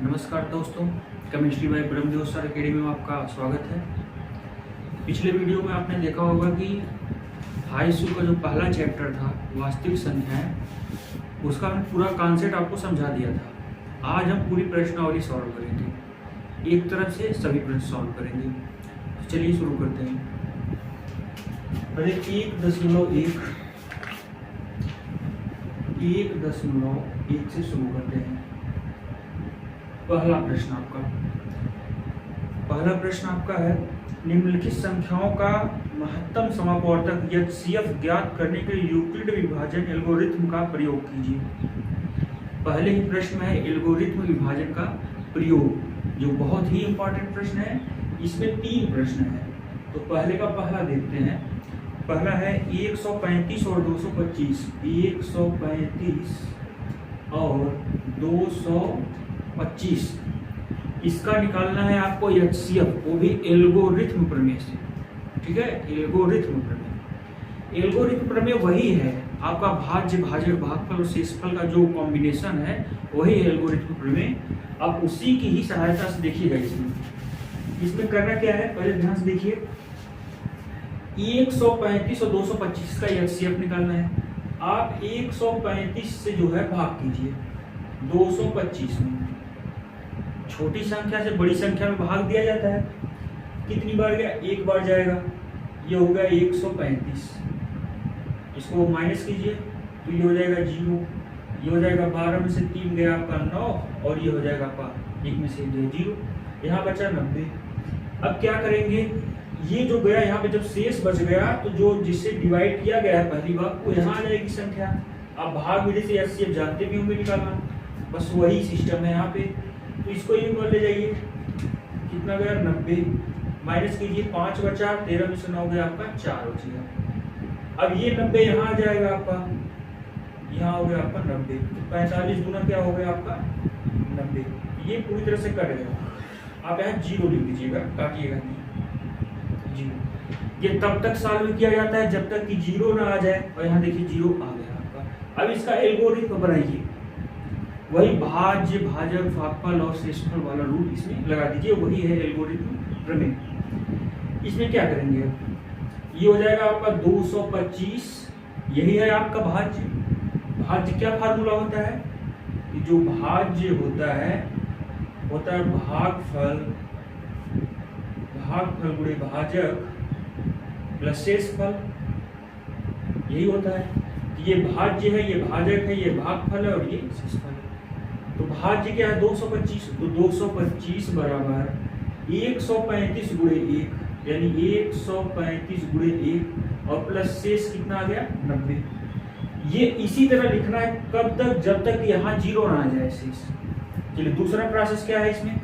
नमस्कार दोस्तों, chemistry bye Brahmadev sir academy में आपका स्वागत है। पिछले वीडियो में आपने देखा होगा कि हाई स्कूल का जो पहला चैप्टर था वास्तविक संख्याएं, उसका हमने पूरा कॉन्सेप्ट आपको समझा दिया था। आज हम पूरी प्रश्नावली सॉल्व करेंगे, एक तरफ से सभी प्रश्न सॉल्व करेंगे। तो चलिए शुरू करते हैं। पहले 1.1 से शुरू करते हैं। पहला प्रश्न आपका है, निम्नलिखित संख्याओं का महत्तम समापवर्तक एचसीएफ ज्ञात करने के लिए यूक्लिड विभाजन एल्गोरिथ्म का प्रयोग कीजिए। पहले ही प्रश्न में है एल्गोरिथ्म विभाजन का प्रयोग, जो बहुत ही इंपॉर्टेंट प्रश्न है। इसमें 3 प्रश्न है, तो पहले का पहला देखते हैं। पहला है 135 और 225, 135 और 225, इसका निकालना है आपको एचसीएफ, वो भी एल्गोरिथ्म प्रमेय से। ठीक है, एल्गोरिथ्म प्रमेय वही है आपका भाज्य भाजक भागफल और शेषफल का जो कॉम्बिनेशन है, वही एल्गोरिथ्म प्रमेय। आप उसी की ही सहायता से देखिएगा। इसमें करना क्या है, पहले ध्यान से देखिए। 135 और 225 का एचसीएफ निकालना है। आप 135 से जो है भाग कीजिए 225 में। छोटी संख्या से बड़ी संख्या में भाग दिया जाता है। कितनी बार गया, एक बार जाएगा। ये हो गया 135, इसको माइनस कीजिए तो ये हो जाएगा 0, ये हो जाएगा 12 में से 3 गया आपका 9, और ये हो जाएगा आपका 1 में से 0, यहाँ बचा 90। अब क्या करेंगे, ये जो गया यहाँ पे जब शेष बच गया, तो जो जिससे डिवाइड किया गया है पहली बार, वो यहाँ आ जाएगी संख्या। आप भाग विधि से एचसीएफ जानते भी होंगे निकालना, बस वही सिस्टम है यहाँ पे। तो इसको यूं कर ले जाइए, कितना गया 90, माइनस कीजिए 5 बचा, 13 में से 9 गया आपका 4 बचेगा। अब ये 90 यहाँ आ जाएगा आपका, यहाँ हो गया आपका 90, 45 गुना क्या हो गया आपका 90। ये पूरी तरह से कट गया। आप यहाँ 0 लिख दीजिएगा, काटिएगा नहीं। ये तब तक सॉल्व किया जाता है जब तक कि 0 ना आ जाए, और यहाँ देखिए 0 आ गया आपका। अब इसका एल्गोरिथ्म बनाइए, वही भाज्य भाजक भागफल और शेषफल वाला रूल इसमें लगा दीजिए, वही है एल्गोरिथ्म प्रमेय। इसमें क्या करेंगे, ये हो जाएगा आपका 225, यही है आपका भाज्य। भाज्य क्या फार्मूला होता है, कि जो भाज्य होता है भागफल गुणे भाजक प्लस शेषफल, यही होता है। ये भाज्य है, ये भाजक है, ये भागफल है, और ये शेषफल है। तो भाज्य क्या है 225, तो 225 बराबर 135 गुणे 1, यानी 135 गुणे 1, और प्लस शेष कितना आ गया 90। ये इसी तरह लिखना है कब तक, जब तक यहाँ 0 ना आ जाए शेष। चलिए दूसरा प्रोसेस क्या है इसमें,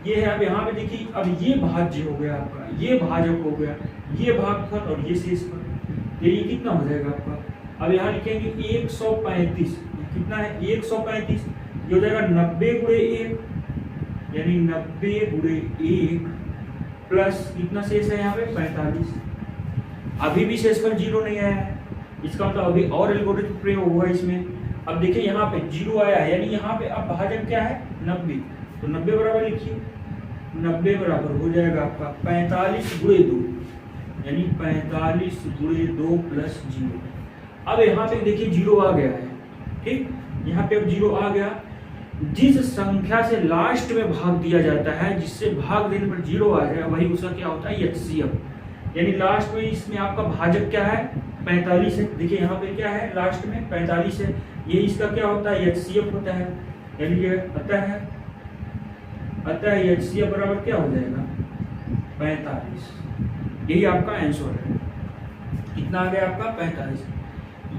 ये है। अब यहाँ पे देखिए, अब ये भाज्य हो गया आपका, ये भाजक हो गया, ये भागफल और ये शेषफल, तो ये कितना हो जाएगा आपका। अब यहाँ लिखेंगे 135, कितना है 135, ये हो जाएगा 90 गुणे 1, यानी 90 गुणे 1 प्लस कितना शेष है यहाँ पे 45। अभी भी शेषफल 0 नहीं आया है, इसका मतलब अभी और एल्गोरिथ्म प्रयोग हुआ इसमें। अब देखिए यहाँ पे 0 आया है, यानी यहाँ पे अब भाजक क्या है 90, तो 90 बराबर लिखिए, 90 बराबर हो जाएगा आपका 45 गुणे 2, यानी 45 गुणे 2 प्लस 0। अब यहाँ पे देखिए 0 आ गया है। ठीक, यहाँ पे अब 0 आ गया। जिस संख्या से लास्ट में भाग दिया जाता है, जिससे भाग देने पर 0 आ जाए, वही उसका क्या होता है एचसीएफ। यानी लास्ट में इसमें आपका भाजक क्या है 45 है। देखिए यहाँ पे क्या है लास्ट में 45 है, ये इसका क्या होता है एचसीएफ होता है। यानी ये अतः एचसीएफ बराबर क्या हो जाएगा 45। यही आपका आंसर है। कितना आ गया आपका 45।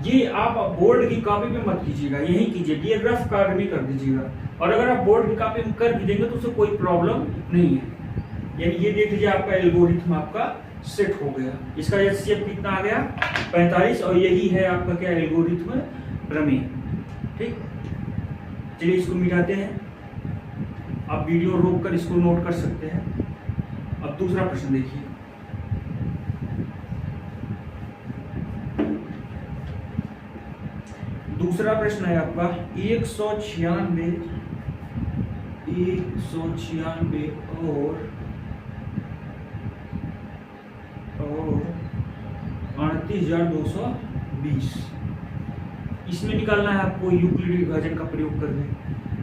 ये आप बोर्ड की कॉपी में मत कीजिएगा, यही कीजिए, डियाग्राफ कार्ड में कर दीजिएगा। और अगर आप बोर्ड की कॉपी में कर भी देंगे तो उससे कोई प्रॉब्लम नहीं है। यानी ये देख लीजिए, आपका एल्गोरिथ्म आपका सेट हो गया। इसका एचसीएफ कितना आ गया 45, और यही है आपका क्या एल्गोरिथ्म प्रमेय। ठीक, चलिए इसको मिटाते हैं। आप वीडियो रोक कर इसको नोट कर सकते हैं। अब दूसरा प्रश्न देखिए। दूसरा प्रश्न है आपका 196 196 और 38,220 इसमें निकालना है आपको यूक्लिड विभाजन का प्रयोग करके।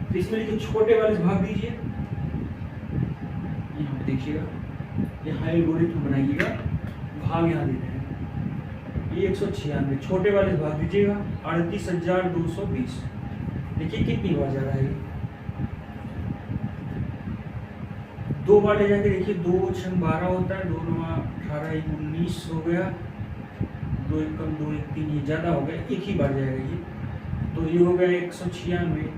तो इसमें देखिए छोटे वाले से भाग दीजिए, यहाँ पे देखिएगा, यहाँ एल्गोरिथम बनाइएगा, भाग यहाँ देते हैं 196, छोटे वाले से भाग दीजिएगा 38,220। देखिए कितनी बार जा रहा है ये, 2 बार ले जाके देखिए, 2 छंग 12 होता है, 2 9 18 1 19 हो गया, 2 1 कम 2 1 3, ये ज्यादा हो गया, एक ही बार जाएगा ये। तो ये हो गया 196,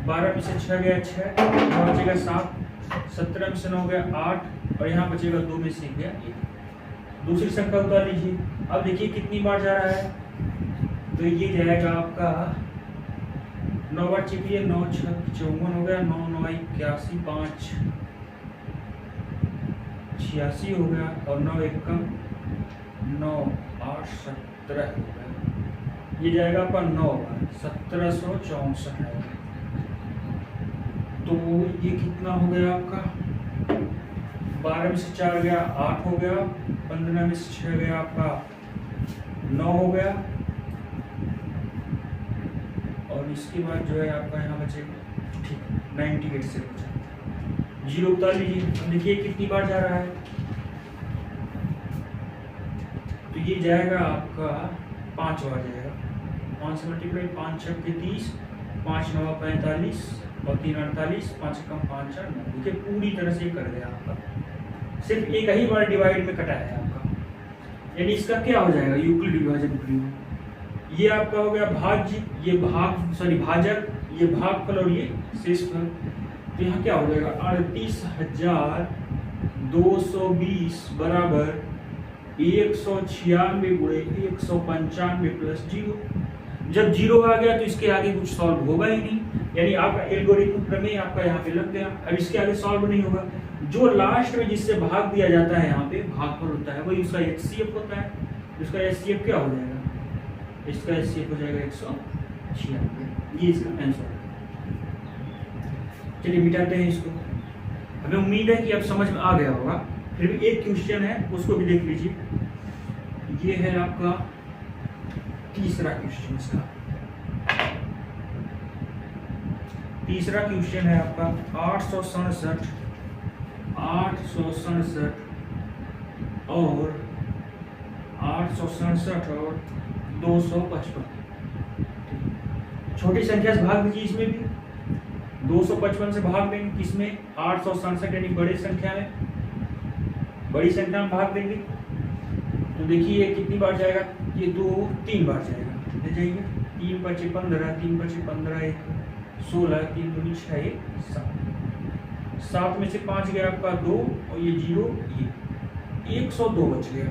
12 में से 6 गया 6, यहाँ बचेगा 7, 17 में से 9 गया 8, और यहाँ बचेगा 2 में से 1 गया 1। दूसरी संख्या उतार लीजिए। अब देखिए कितनी बार जा रहा है, तो ये जाएगा आपका 9 बार चिपिए, 9 6 54 हो गया, 9 9 81, 5 86 हो गया, और 9 1 कम 9 8 17 हो गया, ये जाएगा आपका 9 बार 1764 है। तो ये कितना हो गया आपका, 12 में से 4 गया 8 हो गया, 15 में से 6 गया आपका 9 हो गया, और इसके बाद जो है आपका यहाँ बचेगा ठीक 98 से बचा, 0 उतार लीजिए। अब देखिए कितनी बार जा रहा है, तो ये जाएगा आपका 5 बार जाएगा, 5 से मल्टीप्लाई, 5 6 30, 5 9 45 और 3 48, 5 कम 5 4 9। देखिए पूरी तरह से कर दिया आपका, सिर्फ एक ही बार डिवाइड में कटा है आपका, यानी इसका क्या हो जाएगा यूक्लिड विभाजन प्रयोग। ये आपका हो गया भाज्य, ये भाजक, ये भागफल और ये शेषफल। तो यहाँ क्या हो जाएगा 38,220 बराबर 196 गुणे 195 प्लस 0। जब 0 आ गया तो इसके आगे कुछ सॉल्व होगा ही नहीं, यानी आपका एल्गोरिथम प्रमेय आपका यहाँ पे लग गया। अब इसके आगे सॉल्व नहीं होगा, जो लास्ट में जिससे भाग दिया जाता है यहाँ पे भागफल होता है, वही उसका HCF होता है। इसका HCF क्या हो जाएगा, इसका HCF हो जाएगा 196, ये इसका आंसर है। चलिए मिटाते हैं इसको। हमें उम्मीद है कि अब समझ में आ गया होगा, फिर भी एक क्वेश्चन है उसको भी देख लीजिए। ये है आपका तीसरा क्वेश्चन, इसका तीसरा क्वेश्चन है आपका 867 और 255। छोटी संख्या से भाग दीजिए, इसमें भी 255 से भाग देंगे, किसमें 867 यानी बड़ी संख्या में भाग देंगे। तो देखिए कितनी बार जाएगा, ये 2 3 बार जाएगा, ले जाइए 3 5 15, 3 5 15 1 16, 3 2 6 1 7, 7 में से 5 गया आपका 2 और ये 0, ये 102 बच गया।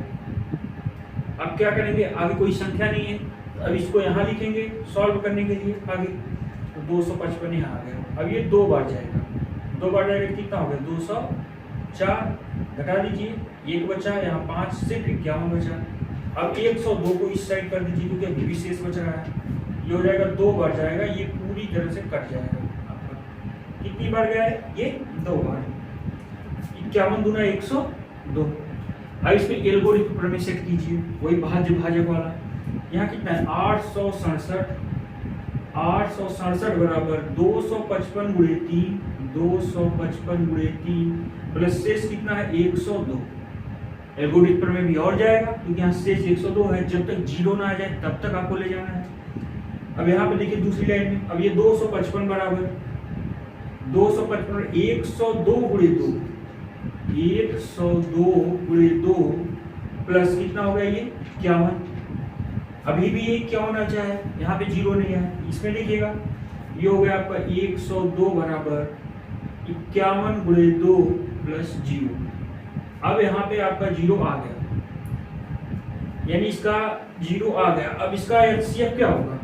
अब क्या करेंगे, आगे कोई संख्या नहीं है, अब इसको यहाँ लिखेंगे सॉल्व करने के लिए आगे, तो 255 यहाँ आ गया। अब ये 2 बार जाएगा, 2 बार जाएगा कितना हो गया 204, घटा दीजिए 1 बचा, यहाँ 5 सिर्फ 51 बचा। अब 102 को इस साइड कर दीजिए क्योंकि अभी भी शेष बच रहा है, ये हो जाएगा 2 बार जाएगा, ये पूरी तरह से कट जाएगा आपका। कितनी बार गया है ये 2 बार, 51 दूना 102। अब इसमें एल्गोरिथम प्रमेय सेट कीजिए, वही भाज्य भाजक वाला। यहाँ कितना है 867 बराबर 255 गुणे 3, 255 गुणे 3 प्लस शेष कितना है 102। एल्गोरिथम प्रमेय भी और जाएगा क्योंकि यहाँ शेष 102 है, जब तक 0 ना आ जाए तब तक आपको ले जाना है। अब यहाँ पे देखिए दूसरी लाइन में, अब ये 255 बराबर 255 102 गुणे 2, 102 गुणे 2 प्लस कितना हो गया ये 51। अभी भी ये 51 अच्छा है, यहाँ पे 0 नहीं है, इसमें लिखिएगा ये हो गया आपका 102 बराबर 51 गुणे 2 प्लस 0। अब यहाँ पे आपका 0 आ गया, यानी इसका 0 आ गया। अब इसका HCF क्या होगा,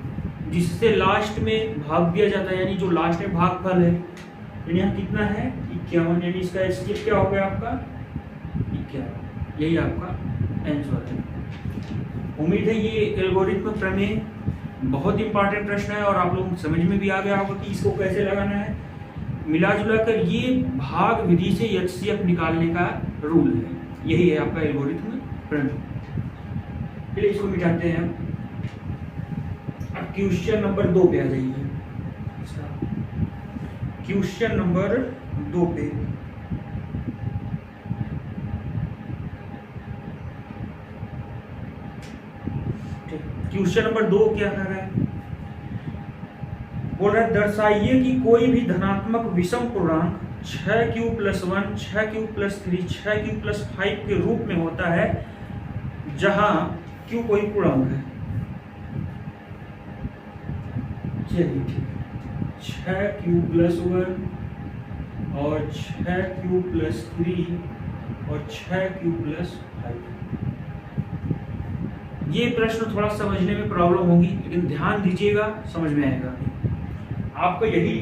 जिससे लास्ट में भाग दिया जाता है, यानी जो लास्ट में भागफल है, यानी यहाँ कितना है 51, यानी इसका HCF क्या हो गया आपका 51। यही आपका आंसर है। उम्मीद है ये एल्गोरिथम प्रमेय बहुत इंपॉर्टेंट प्रश्न है और आप लोग समझ में भी आ गया होगा कि इसको कैसे लगाना है। मिला जुला कर ये भाग विधि से एचसीएफ निकालने का रूल है। यही है आपका एल्गोरिथम प्रणव। चलिए इसको मिटाते हैं। अब क्वेश्चन नंबर 2 पे आ जाइए। क्वेश्चन नंबर 2 पे क्वेश्चन नंबर 2 क्या कर रहा है? बोल रहा है दर्शाइए कि कोई भी धनात्मक विषम पूर्णांक 6q + 1, 6q + 3, 6q + 5 के रूप में होता है जहां q कोई पूर्णांक है। चलिए ठीक है, 6q + 1 और 6q + 3 और 6q + 5। ये प्रश्न थोड़ा समझने में प्रॉब्लम होगी, लेकिन ध्यान दीजिएगा, समझ में आएगा। आपको यही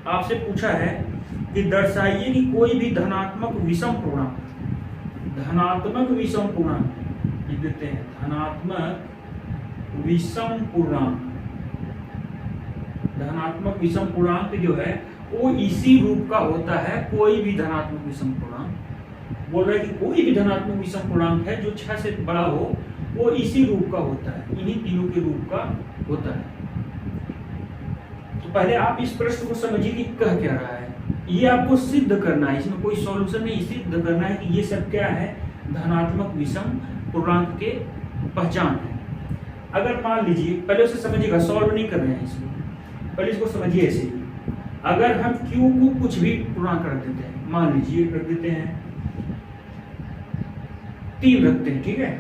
आपसे पूछा है कि दर्शाइए कि कोई भी धनात्मक विषम पूर्णांक, धनात्मक विषम पूर्णांक लिख देते हैं, धनात्मक विषम पूर्णांक, धनात्मक विषम पूर्णांक जो है वो इसी रूप का होता है। कोई भी धनात्मक विषम पूर्णांक बोल रहा है कि कोई भी धनात्मक विषम पूर्णांक है जो 6 से बड़ा हो वो इसी रूप का होता है, इन्हीं तीनों के रूप का होता है। तो पहले आप इस प्रश्न को समझिए कि कह क्या रहा है। ये आपको सिद्ध करना है, इसमें कोई सॉल्यूशन नहीं, सिद्ध करना है कि ये सब क्या है, धनात्मक विषम पूर्णांक के पहचान है। अगर मान लीजिए, पहले उसे समझिएगा, सॉल्व नहीं कर रहे हैं इसमें, पहले इसको समझिए ऐसे ही। अगर हम q को कुछ भी पूर्णांक रख देते हैं, मान लीजिए रख देते हैं 3 रखते हैं, ठीक है,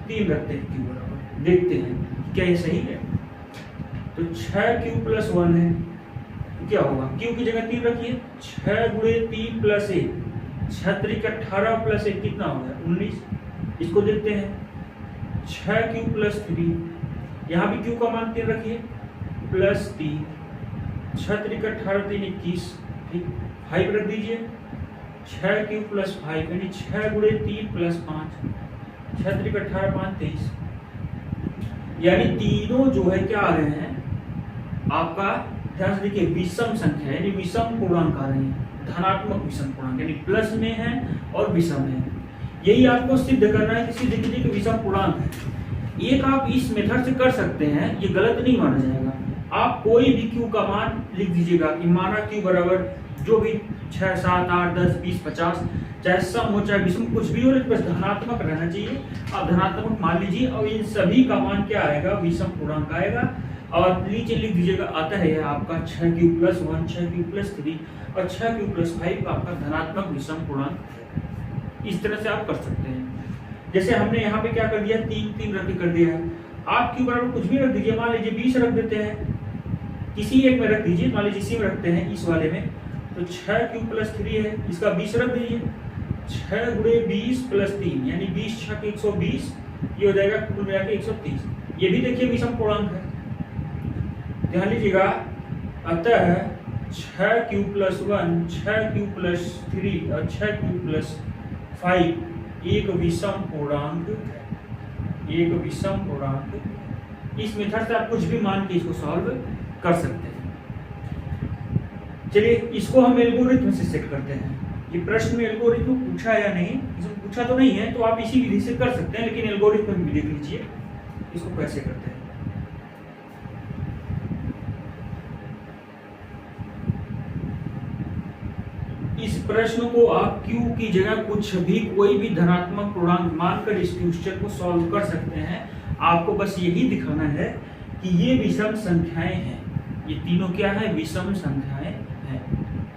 3 रखते हैं q बराबर, देखते हैं क्या ये सही है। तो 6q + 1 है, तो क्या होगा, q की जगह 3 रखिए, 6 × 3 + 1, 6 × 18 + 1 कितना हो गया, 19। इसको देखते हैं 6q + 3, यहाँ भी q का मान 3 रखिए, +3, 6 × 18 = 21, ठीक, 5 रख दीजिए, 6q + 5 यानी 6 × 3 + 5, 6 × 18 = 5, 23। यानी तीनों जो है क्या आ रहे हैं आपका, ध्यान से देखिए, विषम संख्या यानी विषम पूर्णांक आ रहे हैं, धनात्मक विषम पूर्णांक यानी प्लस में है और विषम है। यही आपको सिद्ध करना है कि सिद्ध कीजिए कि विषम पूर्णांक है। एक आप इस मेथड से कर सकते हैं, ये गलत नहीं माना जाएगा। आप कोई भी q का मान लिख दीजिएगा कि माना q बराबर जो भी 6, 7, 8, 10, 20, 50, चाहे सम हो चाहे विषम कुछ भी हो, लेकिन बस धनात्मक रहना चाहिए। आप धनात्मक मान लीजिए और इन सभी का मान क्या आएगा, विषम पूर्णांक आएगा। और नीचे लिख दीजिएगा, आता है आपका 6q + 1, 6q + 3 और 6q + 5 आपका धनात्मक विषम पूर्णांक है। इस तरह से आप कर सकते हैं। जैसे हमने यहाँ पे क्या कर दिया, 3 रख कर दिया है। आप q बराबर कुछ भी रख दीजिए, मान लीजिए 20 रख देते हैं, किसी एक में रख दीजिए, मान लीजिए इसी में रखते हैं, इस वाले में। तो 6q + 3 है, इसका 20 रख दीजिए, 6 × 20 + 3 यानी 20 × 6 = 120, ये हो जाएगा कुल मिला के 130। ये भी देखिए विषम पूर्णांक है, ध्यान लीजिएगा। अतः 6q + 1, 6q + 3 और 6q + 5 एक विषम पूर्णांक है, एक विषम पूर्णांक। इस मेथड से आप कुछ भी मान के इसको सॉल्व कर सकते हैं। चलिए इसको हम एल्गोरिथम से सेट करते हैं। ये प्रश्न में एल्गोरिथम पूछा या नहीं, इसमें पूछा तो नहीं है, तो आप इसी विधि से कर सकते हैं, लेकिन एल्गोरिथम भी देख लीजिए इसको कैसे करते हैं। इस प्रश्न को आप q की जगह कुछ भी कोई भी धनात्मक पूर्णांक मानकर इस क्वेश्चन को सॉल्व कर सकते हैं। आपको बस यही दिखाना है कि ये विषम संख्याएं हैं, ये तीनों क्या है, विषम संख्याएं हैं,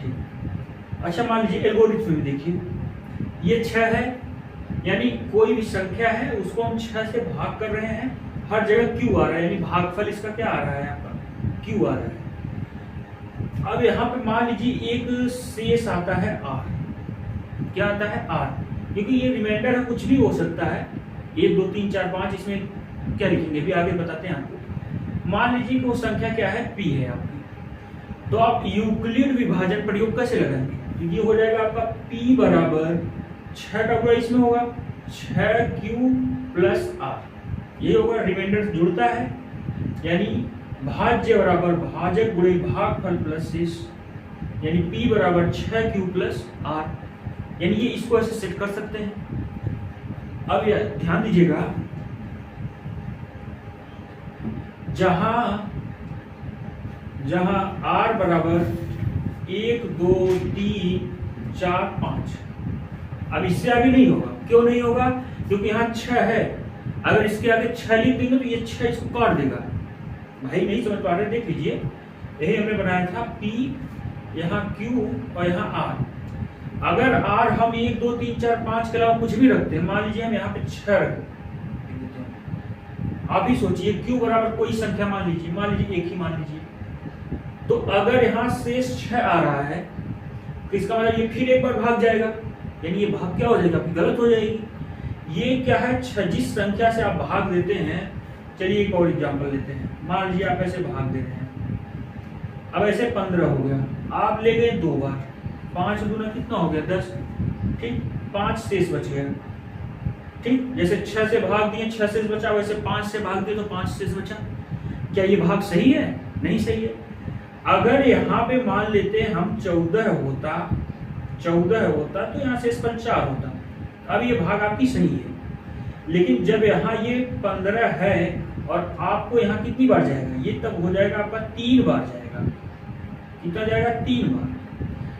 ठीक। अच्छा मान लीजिए एल्गोरिथम में देखिए, ये 6 है, यानी कोई भी संख्या है उसको हम 6 से भाग कर रहे हैं, हर जगह q आ रहा है, यानी भागफल इसका क्या आ रहा है, आपका q आ रहा है। अब यहाँ पे मान लीजिए एक शेष आता है r, क्या आता है r, क्योंकि ये रिमाइंडर है, कुछ भी हो सकता है, 1, 2, 3, 4, 5, इसमें क्या लिखेंगे भी आगे बताते हैं आपको। मान लीजिए कि वो संख्या क्या है, p है आपकी, तो आप यूक्लिड विभाजन प्रयोग कैसे लगाएंगे, ये हो जाएगा आपका p बराबर 6 का गुणा इसमें होगा 6q + r, ये होगा, रिमाइंडर जुड़ता है, यानी भाज्य बराबर भाजक गुणे भागफल प्लस शेष, यानी P बराबर 6Q प्लस R, यानी ये इसको ऐसे सेट कर सकते हैं। अब ध्यान दीजिएगा, जहां R बराबर 1 2 3 4 5, अब इससे आगे नहीं होगा। क्यों नहीं होगा? क्योंकि यहाँ 6 है, अगर इसके आगे 6 लिख देंगे तो ये 6 इसको काट देगा। भाई नहीं समझ पा रहे, देख लीजिए, यही हमने बनाया था P, यहाँ Q और यहाँ R। अगर R हम 1 2 3 4 5 के अलावा कुछ भी रखते हैं, मान लीजिए हम यहाँ पे 6 रखते हैं, आप ही सोचिए Q बराबर कोई संख्या मान लीजिए 1 ही मान लीजिए, तो अगर यहाँ शेष 6 आ रहा है तो इसका मतलब ये फिर एक बार भाग जाएगा, यानी ये भाग क्या हो जाएगा, गलत हो जाएगी। ये क्या है, जिस संख्या से आप भाग देते हैं, चलिए एक और एग्जांपल लेते हैं। मान लीजिए आप ऐसे भाग दे रहे हैं, अब ऐसे 15 हो गया, आप ले गए 2 बार, 5 दूना कितना हो गया 10, ठीक, 5 शेष बच गया, ठीक। जैसे 6 से भाग दिए 6 शेष बचा, वैसे 5 से भाग दिए तो 5 शेष बचा। क्या ये भाग सही है? नहीं सही है। अगर यहाँ पे मान लेते हैं हम 14 होता तो यहाँ शेष 4 होता, अब ये भाग आपकी सही है। लेकिन जब यहाँ ये 15 है और आपको यहाँ कितनी बार जाएगा, ये तब हो जाएगा आपका 3 बार जाएगा। कितना जाएगा? 3 बार।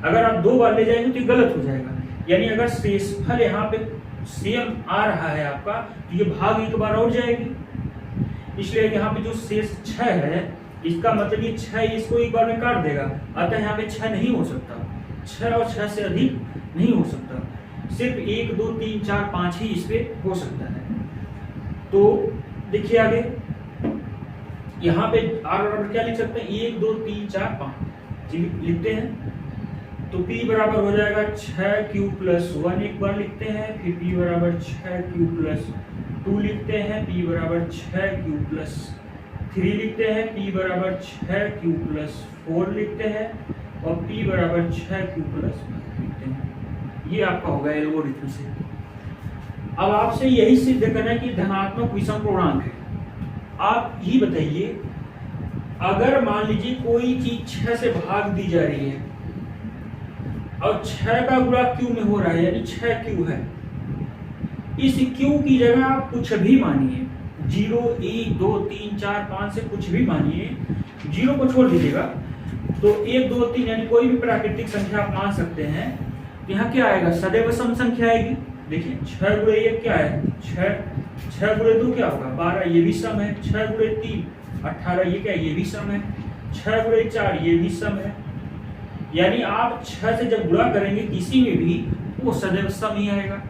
अगर आप 2 बार ले जाएंगे तो ये गलत हो जाएगा। यानी अगर शेषफल यहाँ पे सेम आ रहा है आपका, तो ये भाग एक बार और जाएगी। इसलिए यहाँ पे जो शेष 6 है, इसका मतलब ये 6 इसको एक बार में काट देगा, अतः यहाँ पे 6 नहीं हो सकता, 6 और 6 से अधिक नहीं हो सकता, सिर्फ 1 2 3 4 5 ही इस पे हो सकता है। तो देखिए आगे, यहाँ पे R बराबर क्या लिख सकते हैं, 1 2 3 4 5 लिखते हैं, तो P बराबर हो जाएगा 6Q प्लस 1 एक बार लिखते हैं, फिर P बराबर 6Q प्लस 2 लिखते हैं, P बराबर 6Q प्लस 3 लिखते हैं, P बराबर 6Q प्लस 4 लिखते हैं, और P बराबर 6Q प्लस 5 लिखते हैं। ये आपका होगा एल्गोरिथम से। अब आपसे यही सिद्ध करना है कि धनात्मक विषम पूर्णांक है। आप ही बताइए, अगर मान लीजिए कोई चीज 6 से भाग दी जा रही है और 6 का गुणा Q में हो रहा है, यानी 6Q है, इस Q की जगह आप कुछ भी मानिए, 0 1 2 3 4 5 से कुछ भी मानिए, 0 को छोड़ दीजिएगा, तो 1 2 3 यानी कोई भी प्राकृतिक संख्या आप मान सकते हैं। यहाँ क्या आएगा, सदैव सम संख्या आएगी। देखिए 6 गुणे 1 क्या है, 6 गुणे 2 क्या होगा 12, ये भी सम है, 6 गुणे 3 18, ये क्या, ये भी सम है, 6 गुणे 4 ये भी सम है। यानी आप 6 से जब गुणा करेंगे किसी में भी, वो सदैव सम ही आएगा,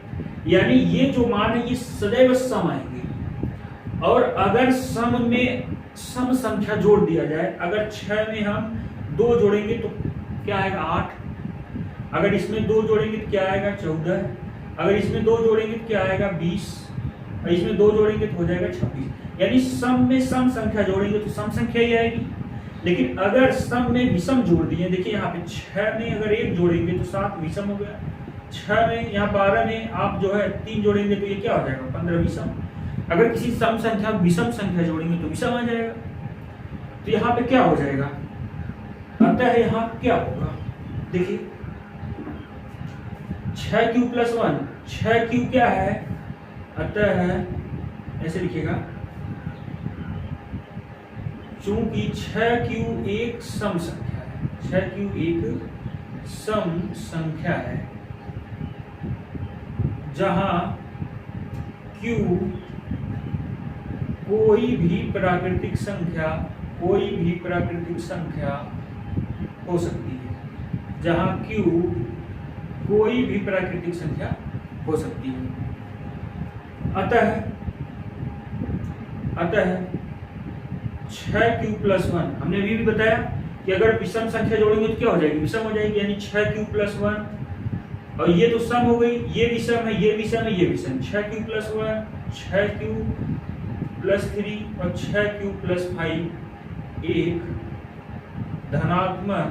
यानी ये जो मान है ये सदैव सम आएंगे। और अगर सम में सम संख्या जोड़ दिया जाए, अगर 6 में हम 2 जोड़ेंगे तो क्या आएगा 8, अगर इसमें 2 जोड़ेंगे तो क्या आएगा 14, अगर इसमें 2 जोड़ेंगे तो क्या आएगा 20, और इसमें 2 जोड़ेंगे तो हो जाएगा 26। यानी सम में सम संख्या जोड़ेंगे तो सम संख्या ही आएगी। लेकिन अगर सम में विषम जोड़ दिए, देखिए यहाँ पे 6 में अगर 1 जोड़ेंगे तो 7 विषम हो गया, 6 में यहाँ 12 में आप जो है 3 जोड़ेंगे तो ये क्या हो जाएगा 15 विषम। अगर किसी सम संख्या विषम संख्या जोड़ेंगे तो विषम आ जाएगा। तो यहाँ पे क्या हो जाएगा, अतः यहाँ क्या होगा, देखिए 6Q प्लस 1, 6Q क्या है, अतः ऐसे लिखिएगा, चूंकि 6Q एक सम संख्या है, 6Q एक सम संख्या है, जहां Q कोई भी प्राकृतिक संख्या हो सकती है, जहां Q कोई भी प्राकृतिक संख्या हो सकती है। अतः 6Q प्लस 1, हमने अभी भी बताया कि अगर विषम संख्या जोड़ेंगे तो क्या हो जाएगी, विषम हो जाएगी, यानी 6Q प्लस 1, और ये तो सम हो गई, ये विषम है, ये विषम है, ये विषम, 6Q प्लस 1, 6Q प्लस 3 और 6Q प्लस 5 एक धनात्मक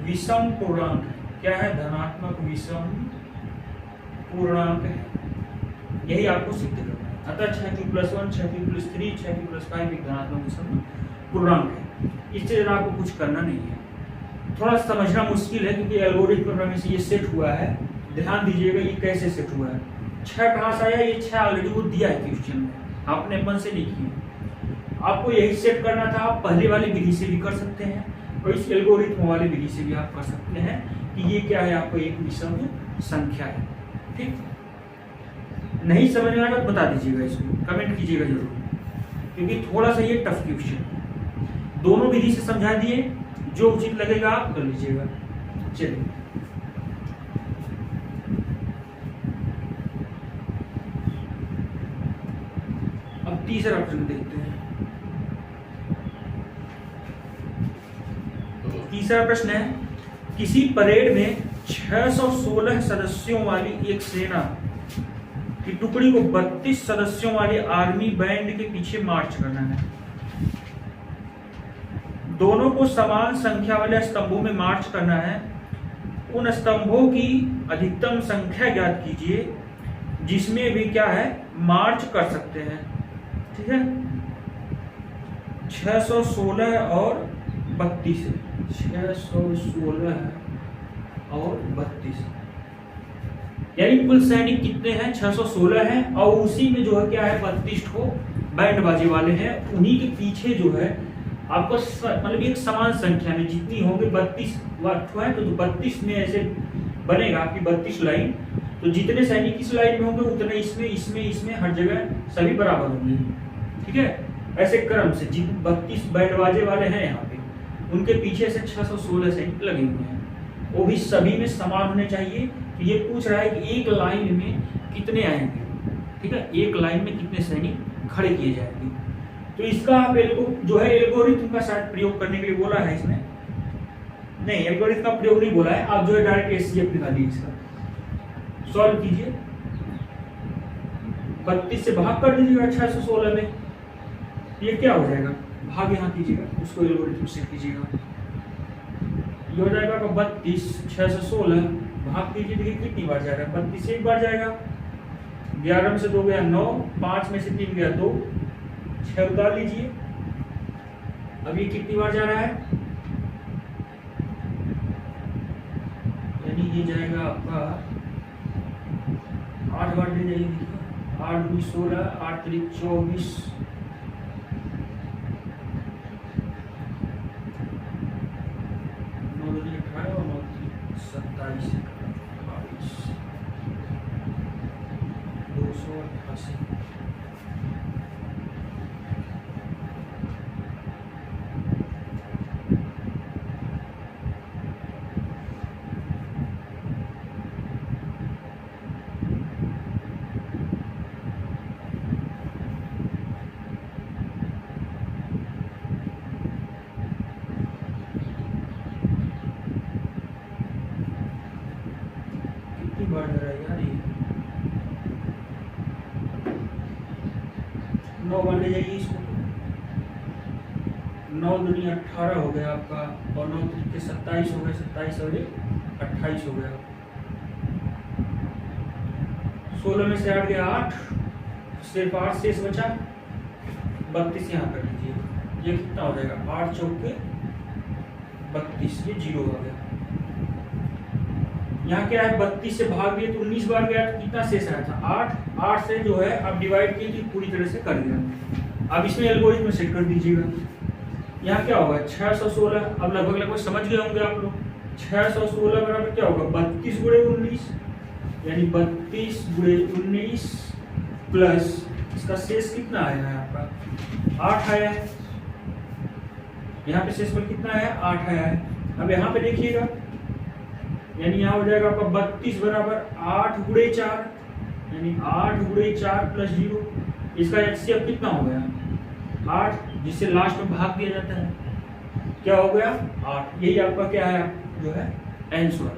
विषम पूर्णांक है। क्या है, धनात्मक विषम पूर्णांक है। यही आपको सिद्ध करना है। अतः 6Q plus 1, 6Q plus 3, 6Q plus 5 एक धनात्मक विषम पूर्णांक है। इससे ज़रा आपको कुछ करना नहीं है। थोड़ा समझना मुश्किल है क्योंकि एल्गोरिथम में से ये सेट हुआ है। ध्यान दीजिएगा ये कैसे सेट हुआ है। 6 कहाँ से आया? ये 6 ऑलरेडी वो दिया है क्वेश्चन में, आपने मन से नहीं किया। आपको यही सेट करना था। आप पहले वाली विधि से भी कर सकते हैं और इस एल्गोरिथम वाली विधि से भी आप कर सकते हैं कि ये क्या है, आपको एक विषम संख्या है। ठीक, नहीं समझ में आया तो बता दीजिएगा, इसको कमेंट कीजिएगा जरूर, क्योंकि थोड़ा सा ये टफ क्वेश्चन है। दोनों विधि से समझा दिए, जो उचित लगेगा आप कर लीजिएगा। चलिए अब तीसरा प्रश्न देखते हैं। तीसरा प्रश्न है, किसी परेड में 616 सदस्यों वाली एक सेना की टुकड़ी को 32 सदस्यों वाले आर्मी बैंड के पीछे मार्च करना है। दोनों को समान संख्या वाले स्तंभों में मार्च करना है। उन स्तंभों की अधिकतम संख्या ज्ञात कीजिए जिसमें भी क्या है, मार्च कर सकते हैं। ठीक है, 616 और 32 है। 616 और 32 यानी कुल सैनिक कितने हैं? 616 हैं और उसी में जो है क्या है, 32 को बैंड बाजे वाले हैं। उन्हीं के पीछे जो है आपको मतलब एक समान संख्या में जितनी होंगे 32 वाट है, तो 32 में ऐसे बनेगा आपकी 32 लाइन। तो जितने सैनिक इस लाइन में होंगे उतने इसमें हर जगह सभी बराबर होंगे। ठीक है, ऐसे क्रम से जितने 32 बैंड बाजे वाले हैं यहाँ पे, उनके पीछे से 616 सैनिक लगे हुए हैं, वो भी सभी में समान होने चाहिए। तो ये पूछ रहा है कि एक लाइन में कितने आएंगे। ठीक है, एक लाइन में कितने सैनिक खड़े किए जाएंगे। तो इसका आप जो है एल्गोरिथम का शायद प्रयोग करने के लिए बोला है इसमें। नहीं, एल्गोरिथम का प्रयोग नहीं बोला है, आप जो है डायरेक्ट एचसीएफ निकालिए, इसका सॉल्व कीजिए। 32 से भाग कर दीजिएगा 616 में, ये क्या हो जाएगा, भाग यहाँ कीजिएगा, उसको एल्गोरिथम से कीजिएगा। ये हो जाएगा 32 616 भाग कीजिए, देखिए कितनी बार जाएगा। 32 एक बार जाएगा, 11 में से 2 गया 9, 5 में से 3 गया 2, 6 उतार लीजिए। अब ये कितनी बार जा रहा है, यानी ये जाएगा आपका 8 बार ले जाइए। 8 2 16, 8 3 24, 9 2 18 और 9 3 27, 288। बढ़ रहा है यार, ये 9 बार ले जाइए इसको। 9 दूनी 18 हो गया आपका, और 9 3 27 हो गया, 27 और 28 हो गया। 16 में से 8 गया 8, सिर्फ 8 शेष बचा। 32 यहाँ कर लीजिए, ये कितना हो जाएगा, 8 चौके 32, ये 0 हो गया। यहाँ क्या है, 32 से भाग दिए तो 19 बार गया, तो कितना शेष आया था 8। 8 से जो है अब डिवाइड किए तो पूरी तरह से कर दिया। अब इसमें एल्गोरिथम सेट कर दीजिएगा। यहाँ क्या होगा 616, अब लगभग समझ गए होंगे आप लोग। 616 बराबर क्या होगा 32 गुणे 19, यानी 32 गुणे 19 प्लस इसका शेष कितना आया है आपका 8 आया है। यहाँ पे शेषफल कितना आया 8 आया है। अब यहाँ पे देखिएगा, यानी यहाँ हो जाएगा आपका 32 बराबर 8 गुणे 4, यानी 8 गुणे 4 प्लस 0। इसका एचसीएफ कितना हो गया 8, जिससे लास्ट में भाग दिया जाता है, क्या हो गया 8। यही आपका क्या है जो है आंसर।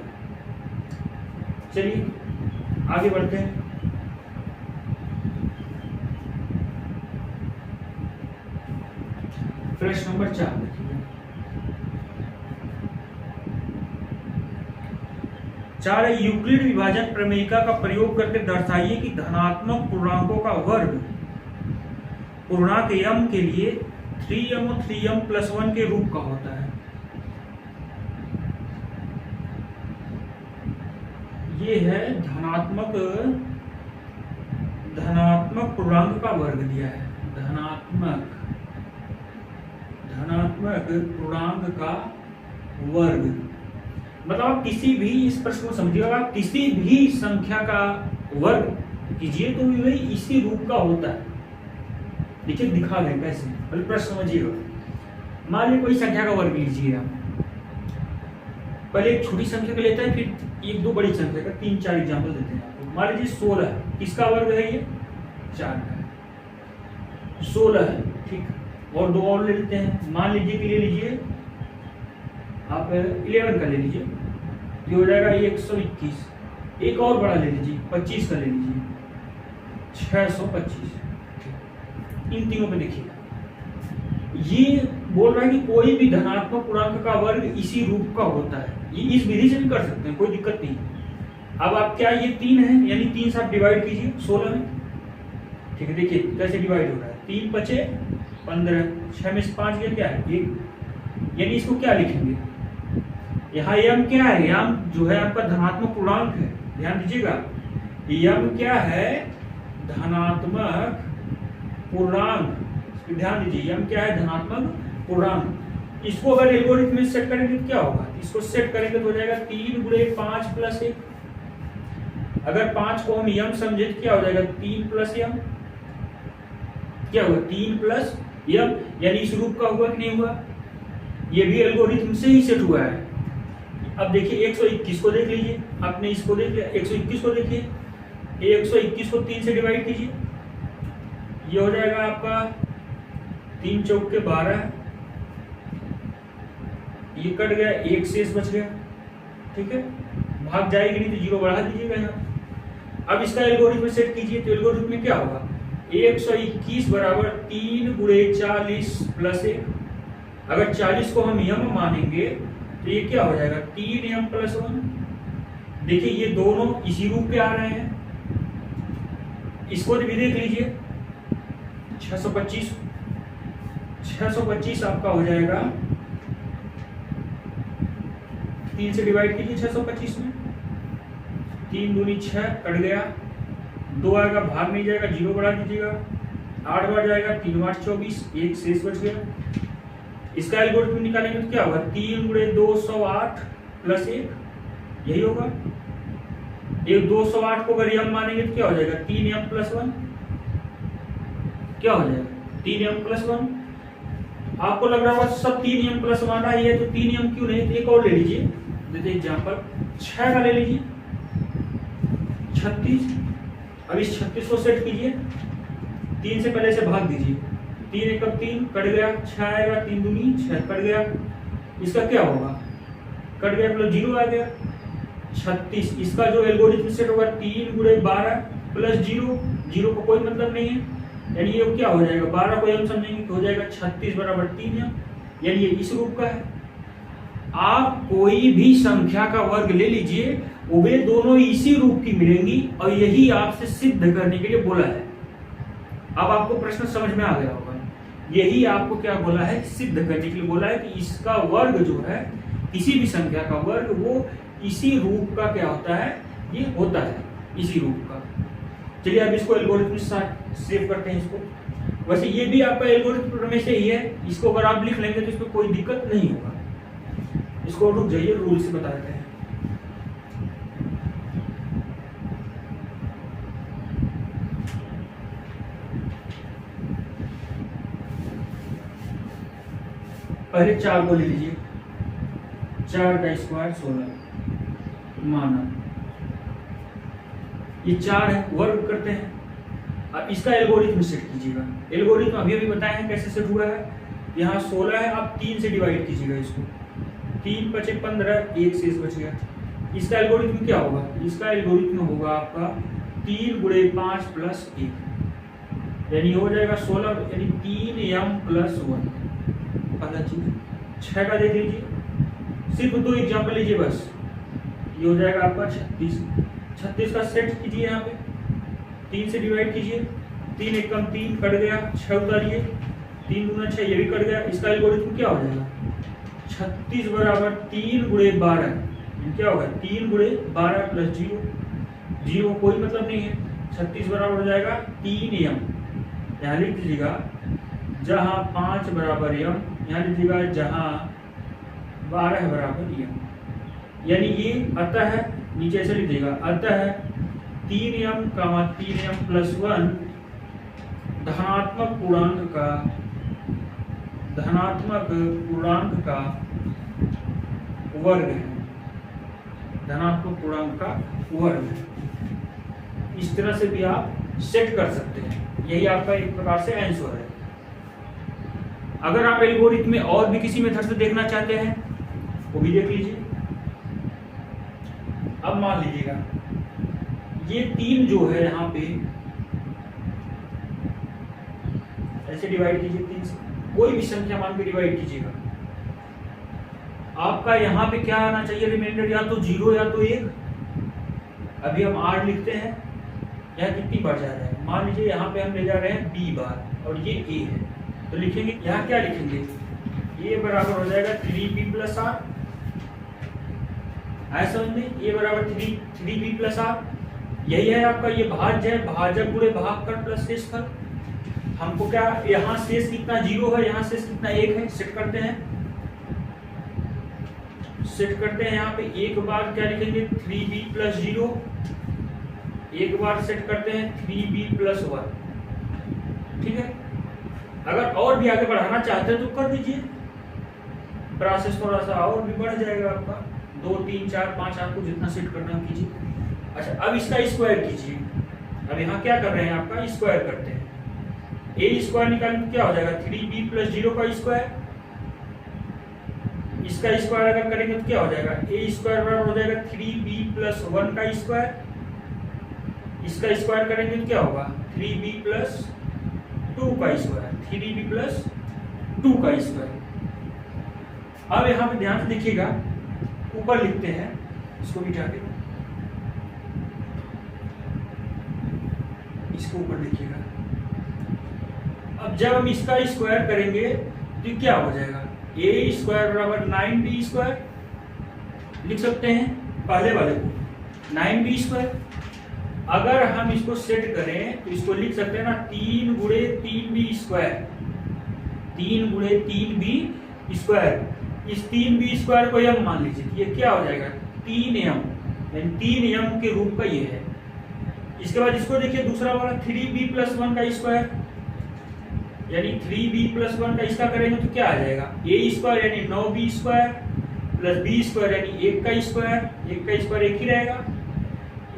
चलिए आगे बढ़ते हैं। प्रश्न नंबर 4 देखिए। 4 यूक्लिड विभाजन प्रमेयिका का प्रयोग करके दर्शाइए कि धनात्मक पूर्णांकों का वर्ग पूर्णांक m के लिए 3m और 3m प्लस 1 के रूप का होता है। ये है धनात्मक पूर्णांक का वर्ग दिया है, धनात्मक पूर्णांक का वर्ग। मतलब आप किसी भी इस प्रश्न को समझिएगा, आप किसी भी संख्या का वर्ग कीजिए तो वही इसी रूप का होता है। देखिए दिखा दें कैसे, पहले प्रश्न समझिएगा। मान लीजिए कोई संख्या का वर्ग लीजिए आप, पहले एक छोटी संख्या का लेते हैं, फिर एक दो बड़ी संख्या का, 3-4 एग्जाम्पल देते हैं आपको। मान लीजिए 16, किसका वर्ग है ये? 4 का है, 16 है, ठीक। और दो और ले लेते हैं, मान लीजिए कि ले लीजिए आप 11 का ले लीजिए, ये हो जाएगा 121। एक और बड़ा ले लीजिए, 25 का ले लीजिए, 625। इन तीनों पे देखिए, ये बोल रहा है कि कोई भी धनात्मक पूर्णांक का वर्ग इसी रूप का होता है। ये इस विधि से भी कर सकते हैं, कोई दिक्कत नहीं। अब आप क्या, ये 3 है, यानी 3 से आप डिवाइड कीजिए 16 में, ठीक है। देखिए कैसे डिवाइड हो रहा है, 3 बचे 15, 6 में से 5 गया, क्या है 1, यानी इसको क्या लिखेंगे, यहाँ यम क्या है, यम जो है आपका धनात्मक पूर्णांक है। ध्यान दीजिएगा, यम क्या है, धनात्मक पूर्णांक। ध्यान दीजिए, यम क्या है, धनात्मक पूर्णांक। इसको अगर एल्गोरिथम में सेट करेंगे तो क्या होगा, इसको सेट करेंगे तो हो जाएगा 3 गुणे 5 प्लस 1। अगर 5 को हम यम समझे तो क्या हो जाएगा, 3 प्लस यम, क्या होगा 3 प्लस यम, यानी इस रूप का हुआ कि नहीं हुआ, ये भी एल्गोरिथम से ही सेट हुआ है। अब देखिए 121 को देख लीजिए, आपने इसको देख लिया, 121 को देखिए, 121 को 3 से डिवाइड कीजिए, ये हो जाएगा आपका 3 चौके 12, ये कट गया, 1 शेष बच गया, ठीक है। भाग जाएगी नहीं तो 0 बढ़ा दीजिएगा यहाँ। अब इसका एल्गोरिथम सेट कीजिए, तो एल्गोरिथम में क्या होगा, 121 बराबर 3 गुणे 40 प्लस 1। अगर 40 को हम यम मानेंगे तो ये क्या हो जाएगा, 3m प्लस 1। देखिए ये दोनों इसी रूप के आ रहे हैं, इसको भी देख लीजिए, 625 आपका हो जाएगा, 3 से डिवाइड कीजिए 625 में, 3 दूनी 6, कट गया, 2 आएगा, भाग नहीं जाएगा, 0 बढ़ा दीजिएगा, 8 बार जाएगा, 3 8 24, 1 शेष बच गया। इसका एल्गोरिथम निकालेंगे तो क्या होगा, 3 गुणे 208 प्लस 1, यही होगा। ये 208 को अगर यम मानेंगे तो क्या हो जाएगा, 3m प्लस 1, क्या हो जाएगा 3m प्लस 1। आपको लग रहा होगा सब 3m प्लस 1 आई है, तो 3m क्यों नहीं, तो एक और ले लीजिए, देते एग्जाम्पल, 6 का ले लीजिए, 36। अब इस 36 को सेट कीजिए, 3 से पहले से भाग दीजिए, 3 एक 3, कट गया, 6 आएगा, 3 दूनी 6, कट गया, इसका क्या होगा, कट गया, मतलब 0 आ गया, 36। इसका जो एल्गोरिथम सेट होगा 3 गुणे 12 प्लस 0 को कोई मतलब नहीं है, यानी ये क्या हो जाएगा, 12 को हम समझेंगे तो हो जाएगा 36 बराबर 3m, यानी ये इस रूप का है। आप कोई भी संख्या का वर्ग ले लीजिए, वे दोनों इसी रूप की मिलेंगी, और यही आपसे सिद्ध करने के लिए बोला है। अब आपको प्रश्न समझ में आ गया होगा, यही आपको क्या बोला है, सिद्ध करने के लिए बोला है कि इसका वर्ग जो है, किसी भी संख्या का वर्ग वो इसी रूप का क्या होता है, ये होता है इसी रूप का। चलिए अब इसको एल्गोरिथम सेव करते हैं इसको। वैसे ये भी आपका एल्गोरिथम में से ही है, इसको अगर आप लिख लेंगे तो इसमें कोई दिक्कत नहीं होगा। इसको रुक जाइए, रूल से बता देते हैं। पहले 4 को ले लीजिए, 4 का स्क्वायर 16 माना, ये 4 है, वर्ग करते हैं। अब इसका एल्गोरिथम सेट कीजिएगा, एल्गोरिथम अभी बताए हैं कैसे सेट हुआ है। यहाँ 16 है, आप 3 से डिवाइड कीजिएगा इसको, 3 बचे 15, 1 शेष बच गया। इसका एल्गोरिथम क्या होगा, इसका एल्गोरिथम होगा आपका 3 गुणे 5 प्लस 1, यानी हो जाएगा 16, यानी 3m प्लस 1। पता चीज 6 का देख लीजिए, सिर्फ 2 एग्जाम्पल लीजिए बस, ये हो जाएगा आपका 36 का सेट कीजिए, यहाँ पे 3 से डिवाइड कीजिए, 3 एक कम 3, कट गया, 6 उतारिए, 3 दूना 6, ये भी कट गया। इसका एल्गोरिथम क्या हो जाएगा? 36 बराबर 3 गुणे 12, क्या होगा? 3 गुणे 12 प्लस 0, 0 कोई मतलब नहीं है। 36 बराबर हो जाएगा 3m, यहाँ लिख दीजिएगा जहाँ 5 बराबर m, यहाँ लिखिएगा जहाँ 12 बराबर m, यानी ये अतः नीचे ऐसे लिख देगा अतः 3m 3m प्लस 1 धनात्मक पूर्णांक का वर्ग है, धनात्मक पूर्णांक का वर्ग है। इस तरह से भी आप सेट कर सकते हैं, यही आपका एक प्रकार से आंसर है। अगर आप एल्गोरिथम में और भी किसी मेथड से देखना चाहते हैं वो भी देख लीजिए। अब मान लीजिएगा ये 3 जो है यहाँ पे ऐसे डिवाइड कीजिए, 3 से कोई भी संख्या मान के डिवाइड कीजिएगा। आपका यहाँ पे क्या आना चाहिए? रिमाइंडर या तो 0 या तो 1। अभी हम r लिखते हैं, यहाँ कितनी बार जा रहा है? मान लीजिए यहाँ पे हम ले जा रहे हैं b बार और ये a है, तो लिखेंगे यहाँ क्या लिखेंगे? a बराबर हो जाएगा 3b प्लस r, ऐसा समझ में? a बराबर 3b प्लस r, यही है आपका ये भाज्य है, भाजक गुणे भागफल प्लस शेषफल। हमको क्या यहाँ शेष कितना 0 है, यहाँ शेष कितना 1 है, सेट करते हैं यहाँ पे। एक बार क्या लिखेंगे? 3b प्लस 0, एक बार सेट करते हैं 3b प्लस 1, ठीक है। अगर और भी आगे बढ़ाना चाहते हैं तो कर दीजिए, प्रोसेस थोड़ा सा और भी बढ़ जाएगा आपका। 2 3 4 5 आपको जितना सेट करना कीजिए। अच्छा, अब इसका स्क्वायर कीजिए। अब यहाँ क्या कर रहे हैं? आपका स्क्वायर करते हैं। a स्क्वायर निकालेंगे तो क्या हो जाएगा? 3b प्लस 0 का स्क्वायर। इसका स्क्वायर अगर करेंगे तो क्या हो जाएगा? a स्क्वायर बराबर हो जाएगा 3b प्लस 1 का स्क्वायर। इसका स्क्वायर करेंगे तो क्या होगा? 3b प्लस 2 का स्क्वायर, 3b प्लस 2 का स्क्वायर। अब यहाँ पे ध्यान से देखिएगा, ऊपर लिखते हैं, इसको मिटा के इसको ऊपर लिखिएगा। अब जब हम इसका स्क्वायर करेंगे तो क्या हो जाएगा? a स्क्वायर बराबर 9b स्क्वायर लिख सकते हैं, पहले वाले को 9b स्क्वायर। अगर हम इसको सेट करें तो इसको लिख सकते हैं ना 3 गुणे 3b स्क्वायर, 3 गुणे 3b स्क्वायर। इस 3b स्क्वायर को m मान लीजिए, ये क्या हो जाएगा? 3m, यानी 3m के रूप का ये है। इसके बाद इसको देखिए दूसरा वाला 3b प्लस 1 का स्क्वायर, यानी 3b प्लस 1 का इसका करेंगे तो क्या आ जाएगा? a स्क्वायर यानी 9b square plus b square यानी 1 का स्क्वायर, 1 का स्क्वायर 1 ही रहेगा।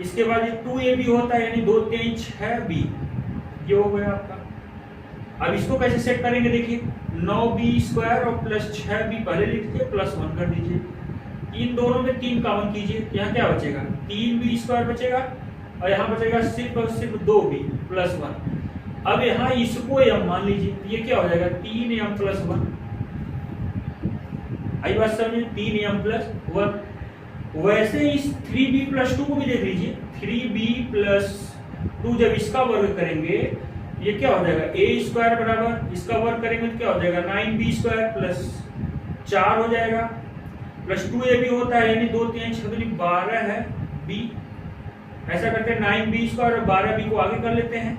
इसके बाद ये 2ab होता है, यानी 2 3 6b, ये हो गया आपका। अब इसको कैसे सेट करेंगे? देखिए 9b स्क्वायर और प्लस 6b पहले लिख दीजिए, प्लस 1 कर दीजिए। इन दोनों में 3 कॉमन कीजिए, यहाँ क्या बचेगा? 3b स्क्वायर बचेगा और यहाँ बचेगा सिर्फ और सिर्फ 2b प्लस 1। अब यहाँ इसको m मान लीजिए, ये क्या हो जाएगा? 3m plus 1। आई बात समझिए, 3m प्लस 1। वैसे इस 3b प्लस 2 को भी देख लीजिए, 3b प्लस 2 जब इसका वर्ग करेंगे ये क्या हो जाएगा? a स्क्वायर बराबर इसका वर्ग करेंगे तो क्या हो जाएगा? 9b स्क्वायर प्लस 4 हो जाएगा, प्लस 2ab होता है, यानी 2 3 6 12 है b। ऐसा करके 9b स्क्वायर और 12b को आगे कर लेते हैं।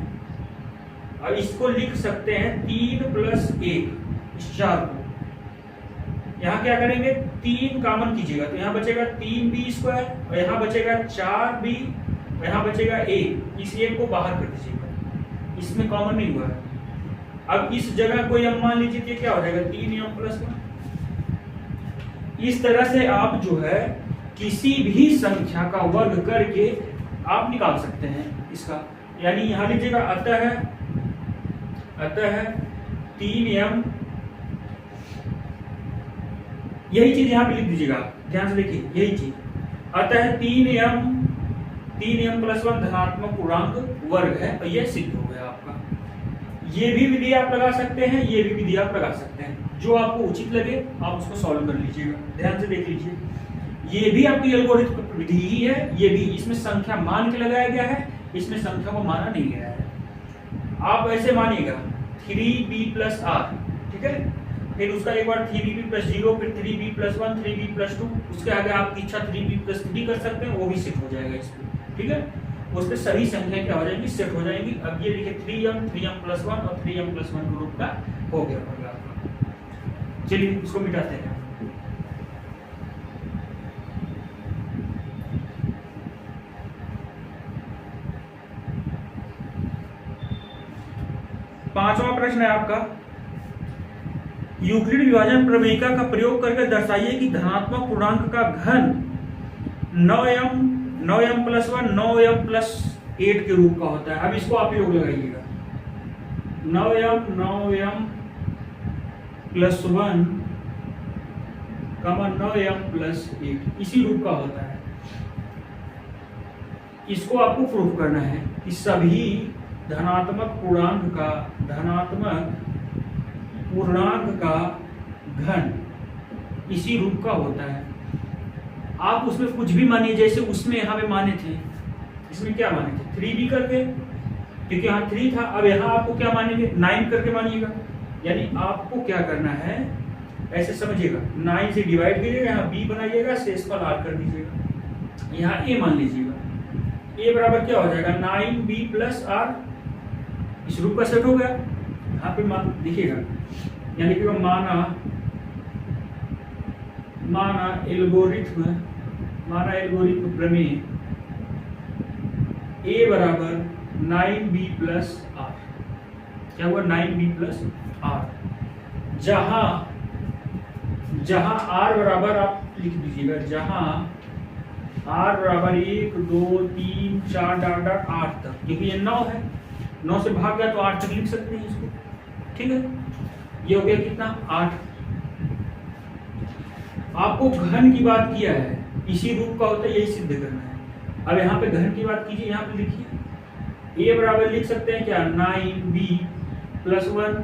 अब इसको लिख सकते हैं 3 प्लस 1, इस 4 को यहाँ क्या करेंगे? 3 कॉमन कीजिएगा तो यहाँ बचेगा 3b स्क्वायर और यहाँ बचेगा 4b और यहाँ बचेगा a। इस 1 को बाहर कर दीजिएगा, इसमें कॉमन नहीं हुआ है। अब इस जगह को m मान लीजिए कि क्या हो जाएगा? 3m plus 1। इस तरह से आप जो है किसी भी संख्या का वर्ग करके आप निकाल सकते हैं इसका। यानी यहाँ लीजिएगा अतः 3m, यही चीज यहाँ पे लिख दीजिएगा, ध्यान से देखिए यही चीज। अतः 3m प्लस 1 धनात्मक पूर्णांक वर्ग है, और यह सिद्ध हो गया आपका। ये भी विधि आप लगा सकते हैं, ये भी विधि आप लगा सकते हैं, जो आपको उचित लगे आप उसको सॉल्व कर लीजिएगा। ध्यान से देख लीजिए, ये भी आपकी एल्गोरिथम विधि ही है, ये भी इसमें संख्या मान के लगाया गया है, इसमें संख्या को माना नहीं गया है। आप ऐसे मानिएगा 3b प्लस r ठीक है। फिर उसका एक बार 3b प्लस 0, फिर 3b प्लस 1, 3b प्लस 2, उसके आगे आपकी इच्छा 3b प्लस 3 कर सकते हैं, वो भी सेट हो जाएगा इस पे, ठीक है। उसमें सभी संख्या क्या हो जाएंगी, सेट हो जाएंगी। अब ये देखिए 3m प्लस 1 और 3m प्लस 1 ग्रुप का हो गया होगा आपका। चलिए इसको मिटाते हैं। पांचवा प्रश्न है आपका, यूक्लिड विभाजन प्रमेयिका का प्रयोग करके दर्शाइए कि धनात्मक पूर्णांक का घन 9m प्लस 1 9m प्लस 8 के रूप का होता है। अब इसको आप योग लगाइएगा, 9m प्लस 1 9m प्लस 8 इसी रूप का होता है। इसको आपको प्रूफ करना है कि सभी धनात्मक पूर्णांक का घन इसी रूप का होता है। आप उसमें कुछ भी मानिए, जैसे उसमें यहाँ पे माने थे, इसमें क्या माने थे 3b करके, क्योंकि यहाँ 3 था। अब यहाँ आपको क्या मानेंगे 9 करके मानिएगा। यानी आपको क्या करना है, ऐसे समझिएगा, 9 से डिवाइड कीजिएगा, यहाँ b बनाइएगा, शेषफल r कर दीजिएगा, यहाँ a मान लीजिएगा। a बराबर क्या हो जाएगा 9b प्लस r, इस रूप का सेट हो गया। यहाँ पे मान लिखिएगा, यानी कि माना एल्गोरिथ्म प्रमेय a बराबर 9b प्लस r, क्या हुआ 9b प्लस r, जहां r बराबर आप लिख दीजिएगा, जहां r बराबर 1 2 3 4 डॉट 8 तक, क्योंकि ये 9 है, 9 से भाग गया तो 8 तक लिख सकते हैं इसको, ठीक है। ये हो गया कितना 8। आपको घन की बात किया है, इसी रूप का होता है, यही सिद्ध करना है। अब यहाँ पे घन की बात कीजिए, यहाँ पे लिखिए a बराबर लिख सकते हैं क्या 9b प्लस 1,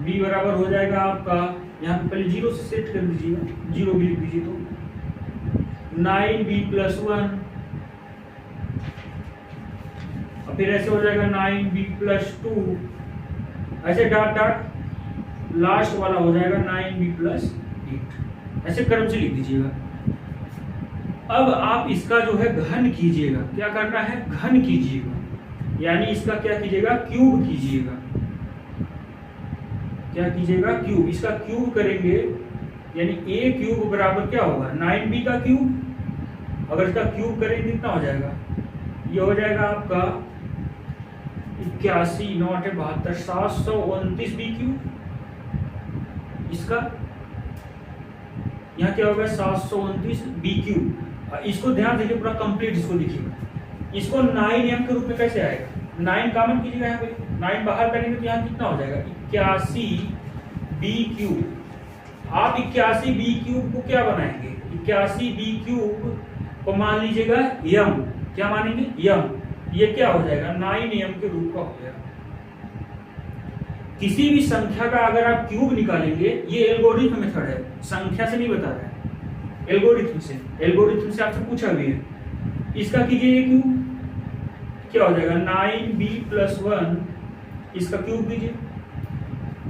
b बराबर हो जाएगा आपका, यहाँ पे पहले 0 से सेट कर दीजिएगा, 0 भी लिख दीजिए तो 9b प्लस 1, और फिर ऐसे हो जाएगा 9b प्लस 2, ऐसे डॉट डॉट लास्ट वाला हो जाएगा 9b प्लस 8, ऐसे क्रम से लिख दीजिएगा। अब आप इसका जो है घन कीजिएगा, क्या करना है घन कीजिएगा, यानी इसका क्या कीजिएगा क्यूब कीजिएगा। क्या कीजिएगा क्यूब, इसका क्यूब करेंगे, यानी a क्यूब बराबर क्या होगा 9b का क्यूब, अगर इसका क्यूब करेंगे कितना हो जाएगा, ये हो जाएगा आपका 81 9 8 72 729 b क्यूब। इसका यहाँ क्या होगा 729 b क्यूब। इसको ध्यान दीजिए, पूरा कंप्लीट इसको लिखिएगा। इसको 9m के रूप में कैसे आएगा, 9 कॉमन कीजिएगा, यहाँ पे 9 बाहर करेंगे तो यहाँ कितना हो जाएगा 81 b क्यूब। आप 81 b क्यूब को क्या बनाएंगे, 81 b क्यूब को मान लीजिएगा m, क्या मानेंगे m, ये क्या हो जाएगा 9m के रूप का हो गया। किसी भी संख्या का अगर आप क्यूब निकालेंगे, ये एल्गोरिथम मेथड है, संख्या से नहीं बता रहा है, एल्गोरिथम से आपसे पूछा भी है। इसका कीजिए ये क्यूब, क्या हो जाएगा 9b प्लस 1, इसका क्यूब कीजिए,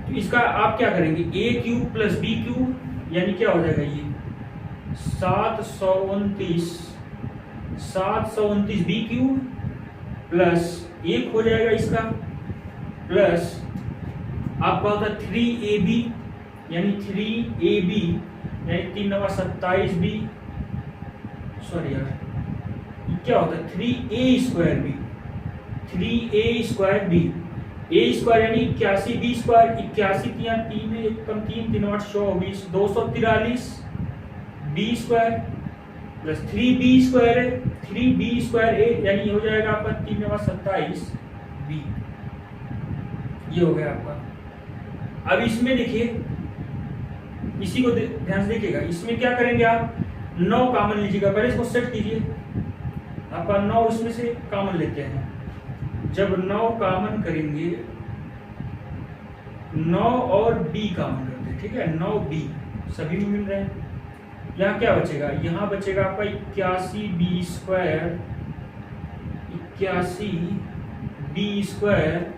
तो इसका आप क्या करेंगे a cube plus b cube, यानी क्या हो जाएगा ये 729 b क्यूब प्लस 1 हो जाएगा इसका, प्लस आपका होता है 3ab, यानी 3ab यानी 3 9 27 b, सॉरी यार क्या होता है 3a square b, 3a square b, a square यानी 81 b स्क्वायर, 81 3 1 कम 3 3 8 24 243 b square plus 3b square है, 3b स्क्वायर a, यानी हो जाएगा आपका 3 9 27 b, ये हो गया आपका। अब इसमें देखिए, इसी को ध्यान से देखिएगा, इसमें क्या करेंगे आप 9 कॉमन लीजिएगा, पहले इसको सेट कीजिए, आपका 9 इसमें से कॉमन लेते हैं। जब 9 कॉमन करेंगे, 9 और b कॉमन करते हैं, ठीक है 9b सभी में मिल रहे हैं। यहाँ क्या बचेगा, यहाँ बचेगा आपका 81b square, 81b square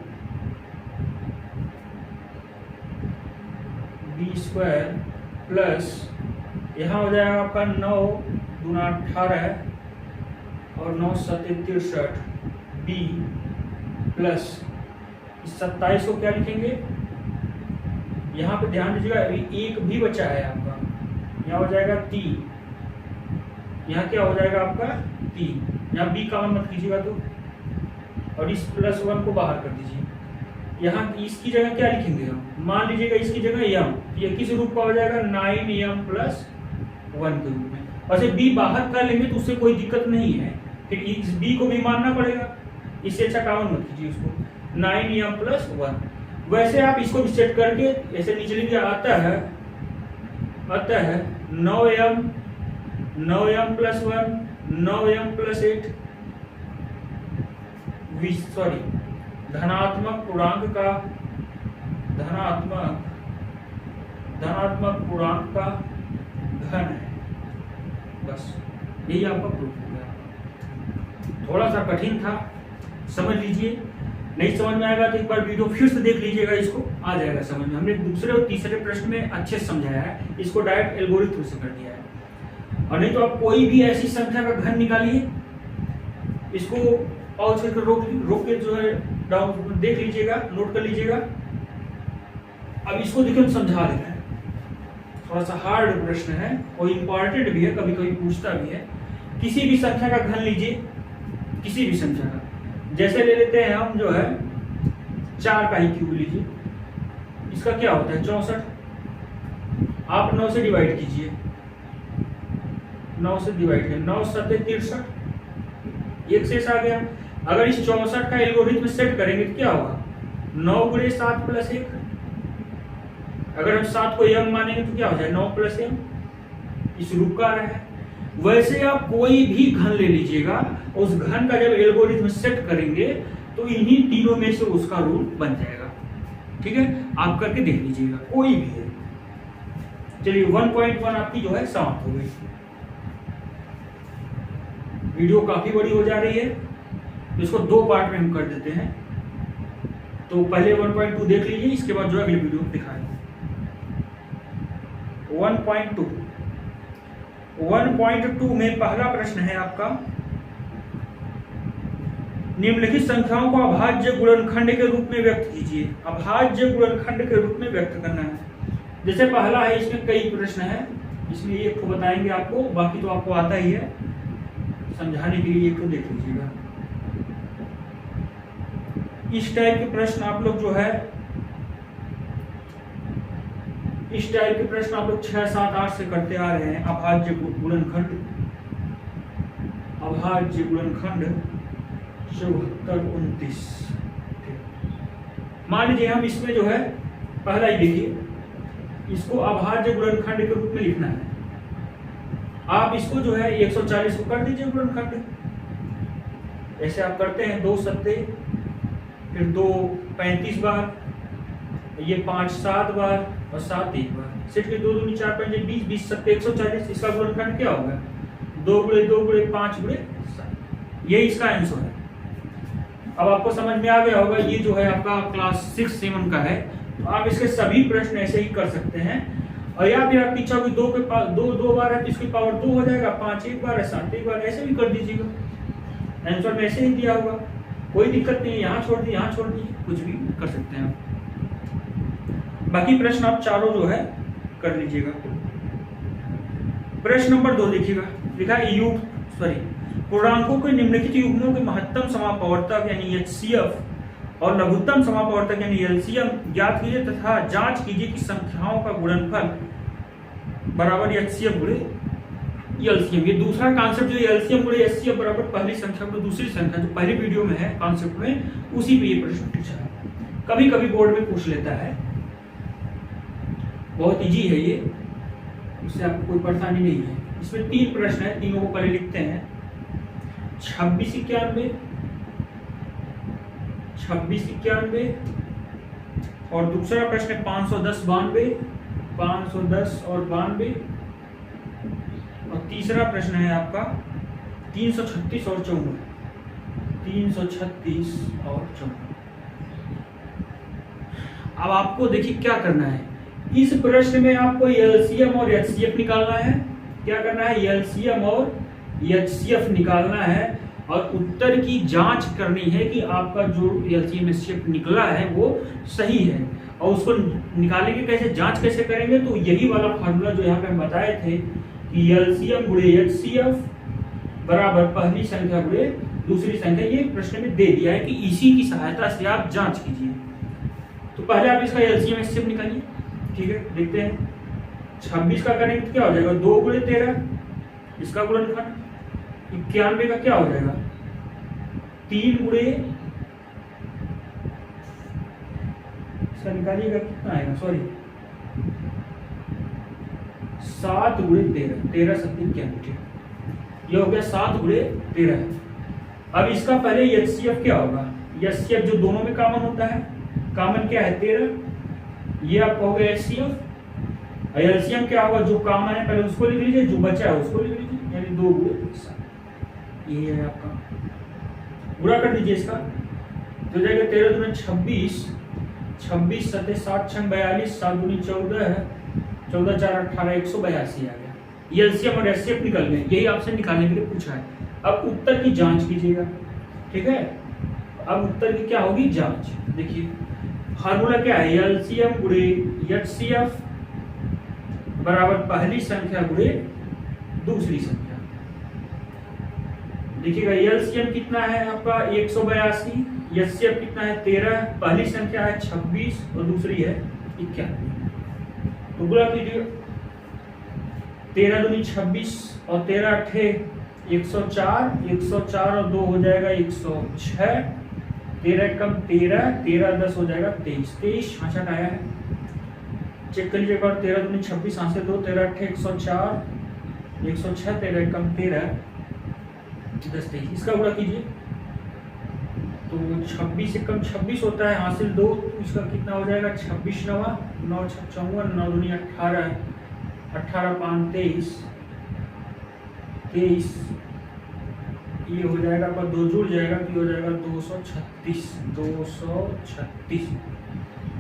B square plus यहाँ हो जाएगा आपका 9 दूना 18 और 9 सत्ते 63 बी प्लस इस 27 को क्या लिखेंगे, यहाँ पे ध्यान दीजिएगा अभी एक भी बचा है आपका, यहाँ हो जाएगा 3, यहाँ क्या हो जाएगा आपका 3, यहाँ बी कॉमन मत कीजिएगा तो, और इस +1 को बाहर कर दीजिए। यहाँ इसकी जगह क्या लिखेंगे हम, मान लीजिएगा इसकी जगह यम, ये किस रूप का हो जाएगा 9m + 1 के रूप में। वैसे बी बाहर कर लेंगे तो उससे कोई दिक्कत नहीं है, फिर इस बी को भी मानना पड़ेगा, इससे अच्छा कॉमन मत कीजिए उसको, 9m + 1। वैसे आप इसको सेट करके ऐसे नीचे लिखिए, आता है 9m + 1 9m + 8 धनात्मक पूर्णांक का घन है। बस यही आपका प्रूफ हो गया। थोड़ा सा कठिन था, समझ लीजिए, नहीं समझ में आएगा तो एक बार वीडियो फिर से देख लीजिएगा, इसको आ जाएगा समझ में। हमने दूसरे और तीसरे प्रश्न में अच्छे से समझाया है, इसको डायरेक्ट एल्गोरिथम से कर दिया है। और नहीं तो आप कोई भी ऐसी संख्या का घन निकालिए, इसको पॉज करके रोक के जो है डाउन देख लीजिएगा, नोट कर लीजिएगा। अब इसको देखिए हम समझा दे रहे हैं, थोड़ा सा हार्ड प्रश्न है और इम्पॉर्टेंट भी है, कभी कभी पूछता भी है। किसी भी संख्या का घन लीजिए, किसी भी संख्या का, जैसे ले लेते हैं हम जो है 4 का ही क्यूब लीजिए, इसका क्या होता है 64, आप 9 से डिवाइड कीजिए, 9 से डिवाइड किया 9 सत्ते 63, एक शेष आ गया। अगर इस 64 का एल्गोरिथम सेट करेंगे तो क्या होगा 9 × 7 + 1, अगर हम 7 को m मानेंगे तो क्या हो जाए 9 + m, इस रूप का है। वैसे आप कोई भी घन ले लीजिएगा, उस घन का जब एल्गोरिथम सेट करेंगे तो इन्हीं तीनों में से उसका रूल बन जाएगा। ठीक है, आप करके देख लीजिएगा, कोई भी है। चलिए 1.1 आपकी जो है समाप्त हो गई। वीडियो काफी बड़ी हो जा रही है, तो इसको 2 पार्ट में हम कर देते हैं। तो पहले 1.2 देख लीजिए, इसके बाद जो अगली वीडियो दिखाएंगे। 1.2 में पहला प्रश्न है आपका, निम्नलिखित संख्याओं को अभाज्य गुणनखंड के रूप में व्यक्त कीजिए। अभाज्य गुणनखंड के रूप में व्यक्त करना है। जैसे पहला है, इसमें कई प्रश्न है, इसमें एक को बताएंगे आपको, बाकी तो आपको आता ही है, समझाने के लिए एक को देख लीजिएगा। इस टाइप के प्रश्न आप लोग जो है, इस टाइप के प्रश्न आप लोग 6, 7, 8 से करते आ रहे हैं। अभाज्य गुणनखंड 74, 29। मान लीजिए हम इसमें जो है पहला ही देखिए, इसको अभाज्य गुणनखंड के रूप में लिखना है। आप इसको जो है 140 को कर दीजिए गुणनखंड, ऐसे आप करते हैं 2 सत्ते, फिर 2 35 बार, ये 5 7 बार और 7 1 बार, सेट के 2 दूनी 4 5 20 20 सत्ते 140। इसका गुणनखंड क्या होगा 2 × 2 × 5 × 7, ये इसका आंसर है। अब आपको समझ में आ गया होगा, ये जो है आपका क्लास 6 7 का है, तो आप इसके सभी प्रश्न ऐसे ही कर सकते हैं। और या फिर आपकी इच्छा हुई 2 बार है तो इसकी पावर 2 हो जाएगा, 5 1 बार है, 7 1 बार, ऐसे भी कर दीजिएगा। आंसर में ऐसे ही दिया होगा, कोई दिक्कत नहीं है, यहाँ छोड़ दी, यहाँ छोड़ दी, कुछ भी कर सकते हैं आप। बाकी प्रश्न आप चारों जो है कर लीजिएगा। प्रश्न नंबर 2 देखिएगा, लिखा है पूर्णांकों के निम्नलिखित युग्मों के महत्तम समापवर्तक यानी HCF और लघुत्तम समापवर्तक यानी LCM ज्ञात कीजिए तथा जांच कीजिए कि संख्याओं का गुणनफल बराबर HCF × LCM। ये दूसरा कॉन्सेप्ट जो LCM × HCF बराबर पहली संख्या को दूसरी संख्या, जो पहली वीडियो में है कॉन्सेप्ट में, उसी पे ये प्रश्न पूछा है। कभी कभी बोर्ड में पूछ लेता है, बहुत इजी है ये, इससे आपको कोई परेशानी नहीं है। इसमें 3 प्रश्न है, तीनों को पहले लिखते हैं। 26 91 और दूसरा प्रश्न है 510 92, 510 और 92, और तीसरा प्रश्न है आपका 336 और 54, 336 और 54। अब आपको देखिए क्या करना है, इस प्रश्न में आपको एलसीएम और एचसीएफ निकालना है। क्या करना है? एलसीएम और एचसीएफ निकालना है और उत्तर की जांच करनी है कि आपका जो एलसीएम एचसीएफ निकला है वो सही है। और उसको निकालेंगे कैसे, जांच कैसे करेंगे? तो यही वाला फार्मूला जो यहाँ पे हम बताए थे कि एलसीएम गुणे एचसीएफ बराबर पहली संख्या गुणे दूसरी संख्या, ये प्रश्न में दे दिया है कि इसी की सहायता से आप जांच कीजिए। तो पहले आप इसका एलसीएम एचसीएफ निकालिए। ठीक है, देखते हैं। 26 का करेंगे तो क्या हो जाएगा? 2 गुणे 13, इसका गुणनखंड। 91 का क्या हो जाएगा? 3 गुणे, इसका निकालिएगा कितना आएगा? सॉरी 7 गुणे 13, 13 सत्ती 91, ये हो गया 7 गुणे 13। अब इसका पहले एचसीएफ क्या होगा? एचसीएफ जो दोनों में कॉमन होता है, कॉमन क्या है? 13, ये आपका हो गया एचसीएफ। एलसीएम क्या होगा? जो कॉमन है पहले उसको लिख लीजिए, जो बचा है उसको लिख लीजिए, यानी 2 गुणे 7। ये है आपका, पूरा कर दीजिए इसका, तो जाएगा 13 दूनी 26, 26 सत्ते 7 छंग 42, 7 दूनी 14 है, 14 4 18, 182 आ गया। ये एलसीएम और एचसीएफ निकल गए, यही आपसे निकालने के लिए पूछा है। अब उत्तर की जांच कीजिएगा। ठीक है, अब उत्तर की क्या होगी? जांच। देखिए फार्मूला क्या है? एलसीएम गुणे एचसीएफ बराबर पहली संख्या गुणे दूसरी संख्या। देखिएगा एलसीएम कितना है आपका? 182, एचसीएफ कितना है? 13, पहली संख्या है 26 और दूसरी है 91। तो गुणा कीजिए, 13 दूनी 26 और 13 अठे 104, 104 और 2 हो जाएगा 106, 13 कम 13, 13 10 हो जाएगा 23, 23 66 आया है। चेक कर लीजिए एक बार। 13 दूनी 26, 5 से 2, 13 अठे 104, 106, 13 कम 13 10 23, इसका गुणा कीजिए तो 26 से कम 26 होता है, हासिल 2, तो इसका कितना हो जाएगा? 26 9 9 54, 9 दूनी 18, 18 5 23, 23, ये हो जाएगा आपका 2 जुड़ जाएगा तो हो जाएगा 236, 236,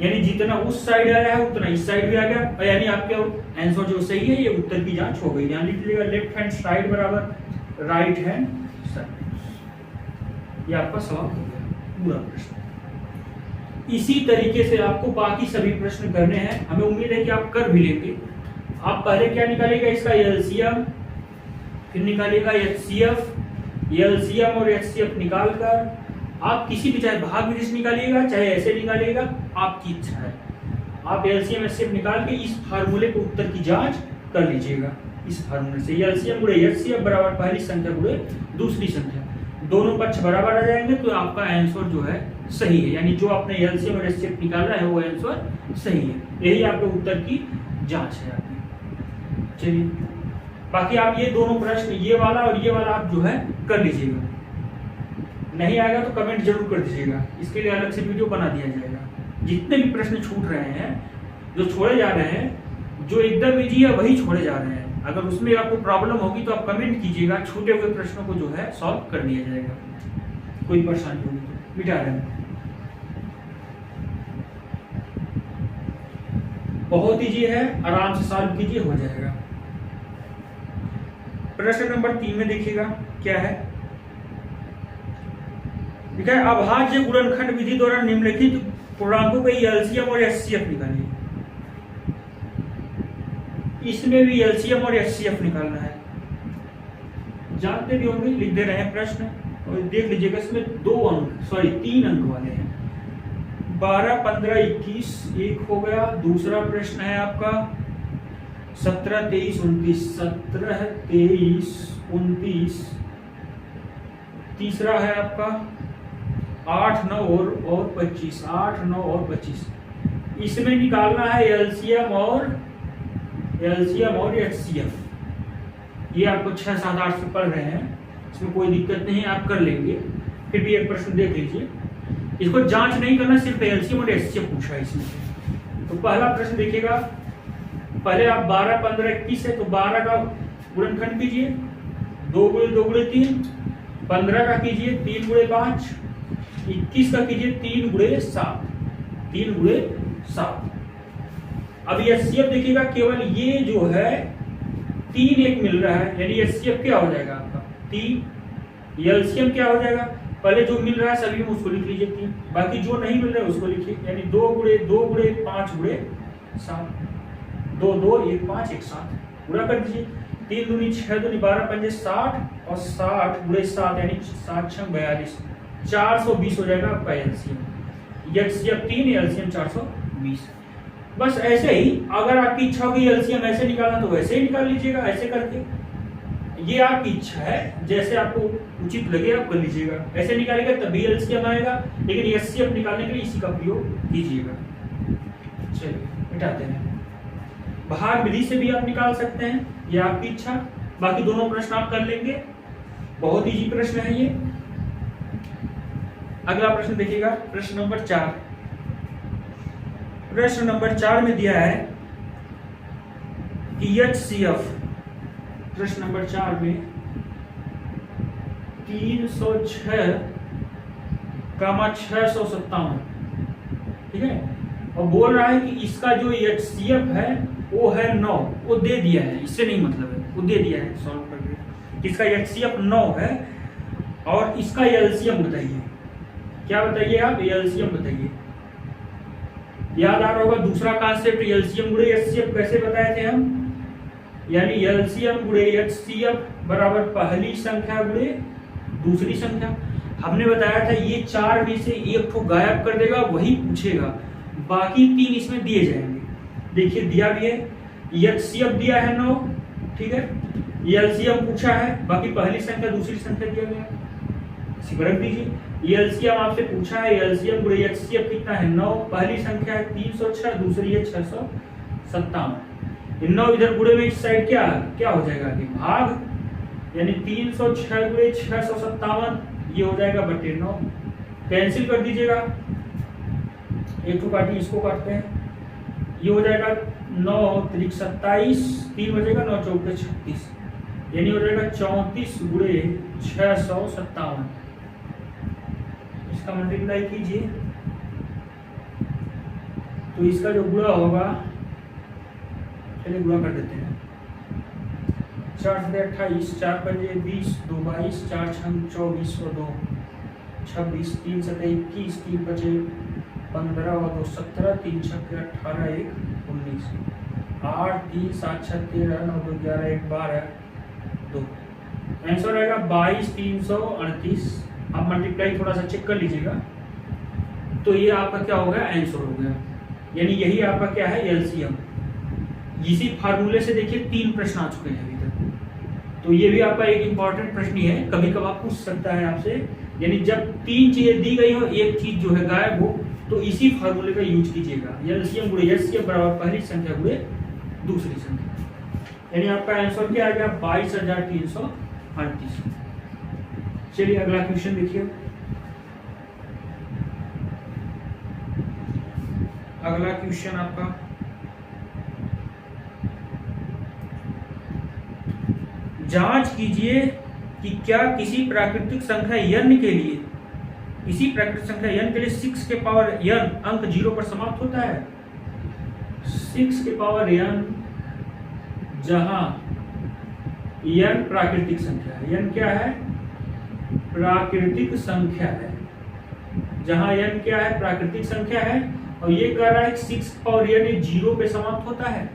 यानी जितना उस साइड आया है उतना इस साइड भी आ गया, यानी आपके आंसर जो सही है ये उत्तर की जांच हो गई। ध्यान लीजिएगा, लेफ्ट हैंड साइड बराबर राइट हैंड साइड, ये आपका सवाल हो गया पूरा प्रश्न। इसी तरीके से आपको बाकी सभी प्रश्न करने हैं, हमें उम्मीद है कि आप कर भी लेंगे। आप पहले क्या निकालिएगा? इसका एलसीएम, फिर निकालिएगा एचसीएफ। एलसीएम और एचसीएफ निकालकर आप किसी भी, चाहे भाग विधि से निकालिएगा चाहे ऐसे निकालिएगा, आपकी इच्छा है। आप एलसीएम एचसीएफ निकाल के इस फार्मूले को उत्तर की जांच कर लीजिएगा। इस फार्मूले से एलसीएम गुणे एचसीएफ बराबर पहली संख्या गुणे दूसरी संख्या, दोनों पक्ष बराबर आ जाएंगे तो आपका आंसर जो है सही है, यानी जो आपने एलसीएम और एचसीएफ निकाला है वो आंसर सही है। यही आपके उत्तर की जांच है आपकी। चलिए, बाकी आप ये दोनों प्रश्न, ये वाला और ये वाला आप जो है कर लीजिएगा। नहीं आएगा तो कमेंट जरूर कर दीजिएगा, इसके लिए अलग से वीडियो बना दिया जाएगा। जितने भी प्रश्न छूट रहे हैं, जो छोड़े जा रहे हैं, जो एकदम इजी है वही छोड़े जा रहे हैं, अगर उसमें आपको प्रॉब्लम होगी तो आप कमेंट कीजिएगा, छूटे हुए प्रश्नों को जो है सॉल्व कर दिया जाएगा। कोई परेशानी होगी तो मिटा रहे हैं। बहुत इजी है, आराम से सॉल्व कीजिए, हो जाएगा। प्रश्न नंबर 3 में देखिएगा क्या है। ठीक है, अभाज्य गुणनखंड विधि द्वारा निम्नलिखित पूर्णांकों के एलसीएम और एचसीएफ निकालिए। इसमें भी एलसीएम और एचसीएफ निकालना है, जानते भी होंगे, लिख दे रहे हैं प्रश्न और देख लीजिएगा। इसमें 3 अंक वाले हैं। 12 15 21 एक हो गया। दूसरा प्रश्न है आपका 17 23 29, 17 23 29। तीसरा है आपका 8 9 और 25, 8 9 और 25। इसमें निकालना है एलसीएम और एचसीएफ। ये आपको 6 7 8 से पढ़ रहे हैं, इसमें कोई दिक्कत नहीं है, आप कर लेंगे। फिर भी एक प्रश्न देख लीजिए, इसको जांच नहीं करना, सिर्फ एलसीएम और एचसीएफ पूछा है इसमें। तो पहला प्रश्न देखिएगा, पहले आप 12 15 21 है तो 12 का गुणनखंड कीजिए, 2 गुणे 2 गुणे 3। 15 का कीजिए 3 गुणे 5। 21 का कीजिए 3 गुणे 7, 3 गुणे 7। अब एचसीएफ देखिएगा केवल ये जो है 3 एक मिल रहा है, यानी एचसीएफ क्या हो जाएगा आपका 3। एलसीएम क्या हो जाएगा, पहले जो मिल रहा है सभी में उसको लिख लीजिए 3, बाकी जो नहीं मिल रहा है उसको लिखिए, यानी 2 गुणे 5 गुणे 7, 2 2 1 5 1 7 पूरा कर दीजिए। 3 दूनी 6 दूनी 12 पंजे 60 और 60 गुणे 7 यानी 7 6 42, 420 हो जाएगा आपका एलसीएम। HCF 3, LCM 420। बस ऐसे ही अगर आपकी इच्छा होगी एलसीएम ऐसे निकालना तो वैसे ही निकाल लीजिएगा, ऐसे करके। ये आपकी इच्छा है, जैसे आपको उचित लगे आप कर लीजिएगा। ऐसे निकालेगा तभी एलसीएम आएगा, लेकिन एचसीएफ निकालने के लिए इसी का प्रयोग कीजिएगा। चलिए मिटाते हैं। भाग विधि से भी आप निकाल सकते हैं, ये आपकी इच्छा। बाकी दोनों प्रश्न आप कर लेंगे, बहुत इजी प्रश्न है ये। अगला प्रश्न देखिएगा, प्रश्न नंबर 4। प्रश्न नंबर 4 में दिया है कि एचसीएफ, प्रश्न नंबर 4 में 306, 657, ठीक है। और बोल रहा है कि इसका जो एचसीएफ है वो है 9, वो दे दिया है, इससे नहीं मतलब है, वो दे दिया है सॉल्व करके। इसका एचसीएफ 9 है और इसका एलसीएम बताइए। क्या बताइए आप, एलसीएम बताइए। याद आ रहा होगा दूसरा कॉन्सेप्ट एलसीएम गुणे एचसीएफ कैसे बताए थे हम, यानी एलसीएम गुणे एचसीएफ बराबर पहली संख्या गुणे दूसरी संख्या। हमने बताया था ये 4 में से एक को गायब कर देगा, वही पूछेगा, बाकी 3 इसमें दिए जाएंगे। देखिए दिया भी है, एचसीएफ दिया है 9, ठीक है। एलसीएम पूछा है, बाकी पहली संख्या दूसरी संख्या दिया गया, इसी पर रख दीजिए। एलसीएम आपसे पूछा है, एलसीएम गुणे एचसीएफ कितना है 9, पहली संख्या है 306, दूसरी है 657। 9 इधर गुणे में इस साइड क्या हो जाएगा कि भाग, यानी 306 गुणे 657 ये हो जाएगा बटे 9। कैंसिल कर दीजिएगा, एक तो काटिए, इसको काटते हैं, ये हो जाएगा 9 3 27, 3 बचेगा 9 4 36, यानी हो जाएगा 34 गुणे 657। इसका मल्टीप्लाई कीजिए तो इसका जो गुणा होगा, चलिए गुणा कर देते हैं। 4 से 28, 4 पंजे 20, 2 22, 4 6 24 और 2 26, 3 से 21, 3 बचे 15 और 2 17, 3 6 18, 1 19, 8 3 7 6 13, 9 2 11, 1 12, 2। आंसर आएगा 22,338। आप मल्टीप्लाई थोड़ा सा चेक कर लीजिएगा, तो ये आपका क्या हो गया, आंसर हो गया। यानी यही आपका क्या है, एलसीएम। इसी फार्मूले से देखिए 3 प्रश्न आ चुके हैं अभी तक, तो ये भी आपका एक इंपॉर्टेंट प्रश्न ही है, कभी कभार पूछ सकता है आपसे। यानी जब 3 चीजें दी गई हो, एक चीज जो है गायब हो, तो इसी फार्मूले का यूज कीजिएगा। एलसीएम गुणे एचसीएफ बराबर पहली संख्या गुणे दूसरी संख्या, यानी आपका आंसर क्या आ गया, 22,338। चलिए अगला क्वेश्चन देखिए। अगला क्वेश्चन आपका जांच कीजिए कि क्या किसी प्राकृतिक संख्या n के लिए, किसी प्राकृतिक संख्या n के लिए 6 के पावर n अंक 0 पर समाप्त होता है। 6 के पावर n जहां n प्राकृतिक संख्या है, n क्या है, प्राकृतिक संख्या है, जहां n क्या है, प्राकृतिक संख्या है, और ये कह रहा है 6 पावर n 0 पे समाप्त होता है।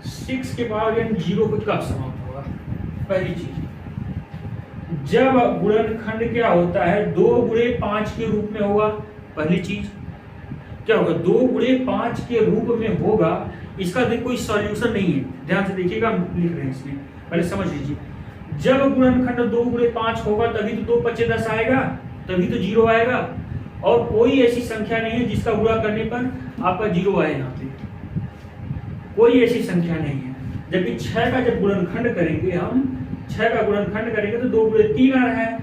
6 के पावर n 0 पे कब समाप्त होगा, पहली चीज जब गुणनखंड क्या होता है 2 गुणे 5 के रूप में होगा। पहली चीज क्या होगा, 2 गुणे 5 के रूप में होगा। इसका कोई सॉल्यूशन नहीं है, ध्यान से देखिएगा, लिख रहे हैं इसमें, पहले समझ लीजिए। जब गुणनखंड 2 गुणे 5 होगा तभी तो 2 5 10 आएगा, तभी तो 0 आएगा। और कोई ऐसी संख्या नहीं है जिसका गुणा करने पर आपका 0 आए, यहाँ पे कोई ऐसी संख्या नहीं है। जबकि 6 का जब गुणनखंड करेंगे हम, 6 का गुणनखंड करेंगे तो 2 गुणे 3 आ रहा है,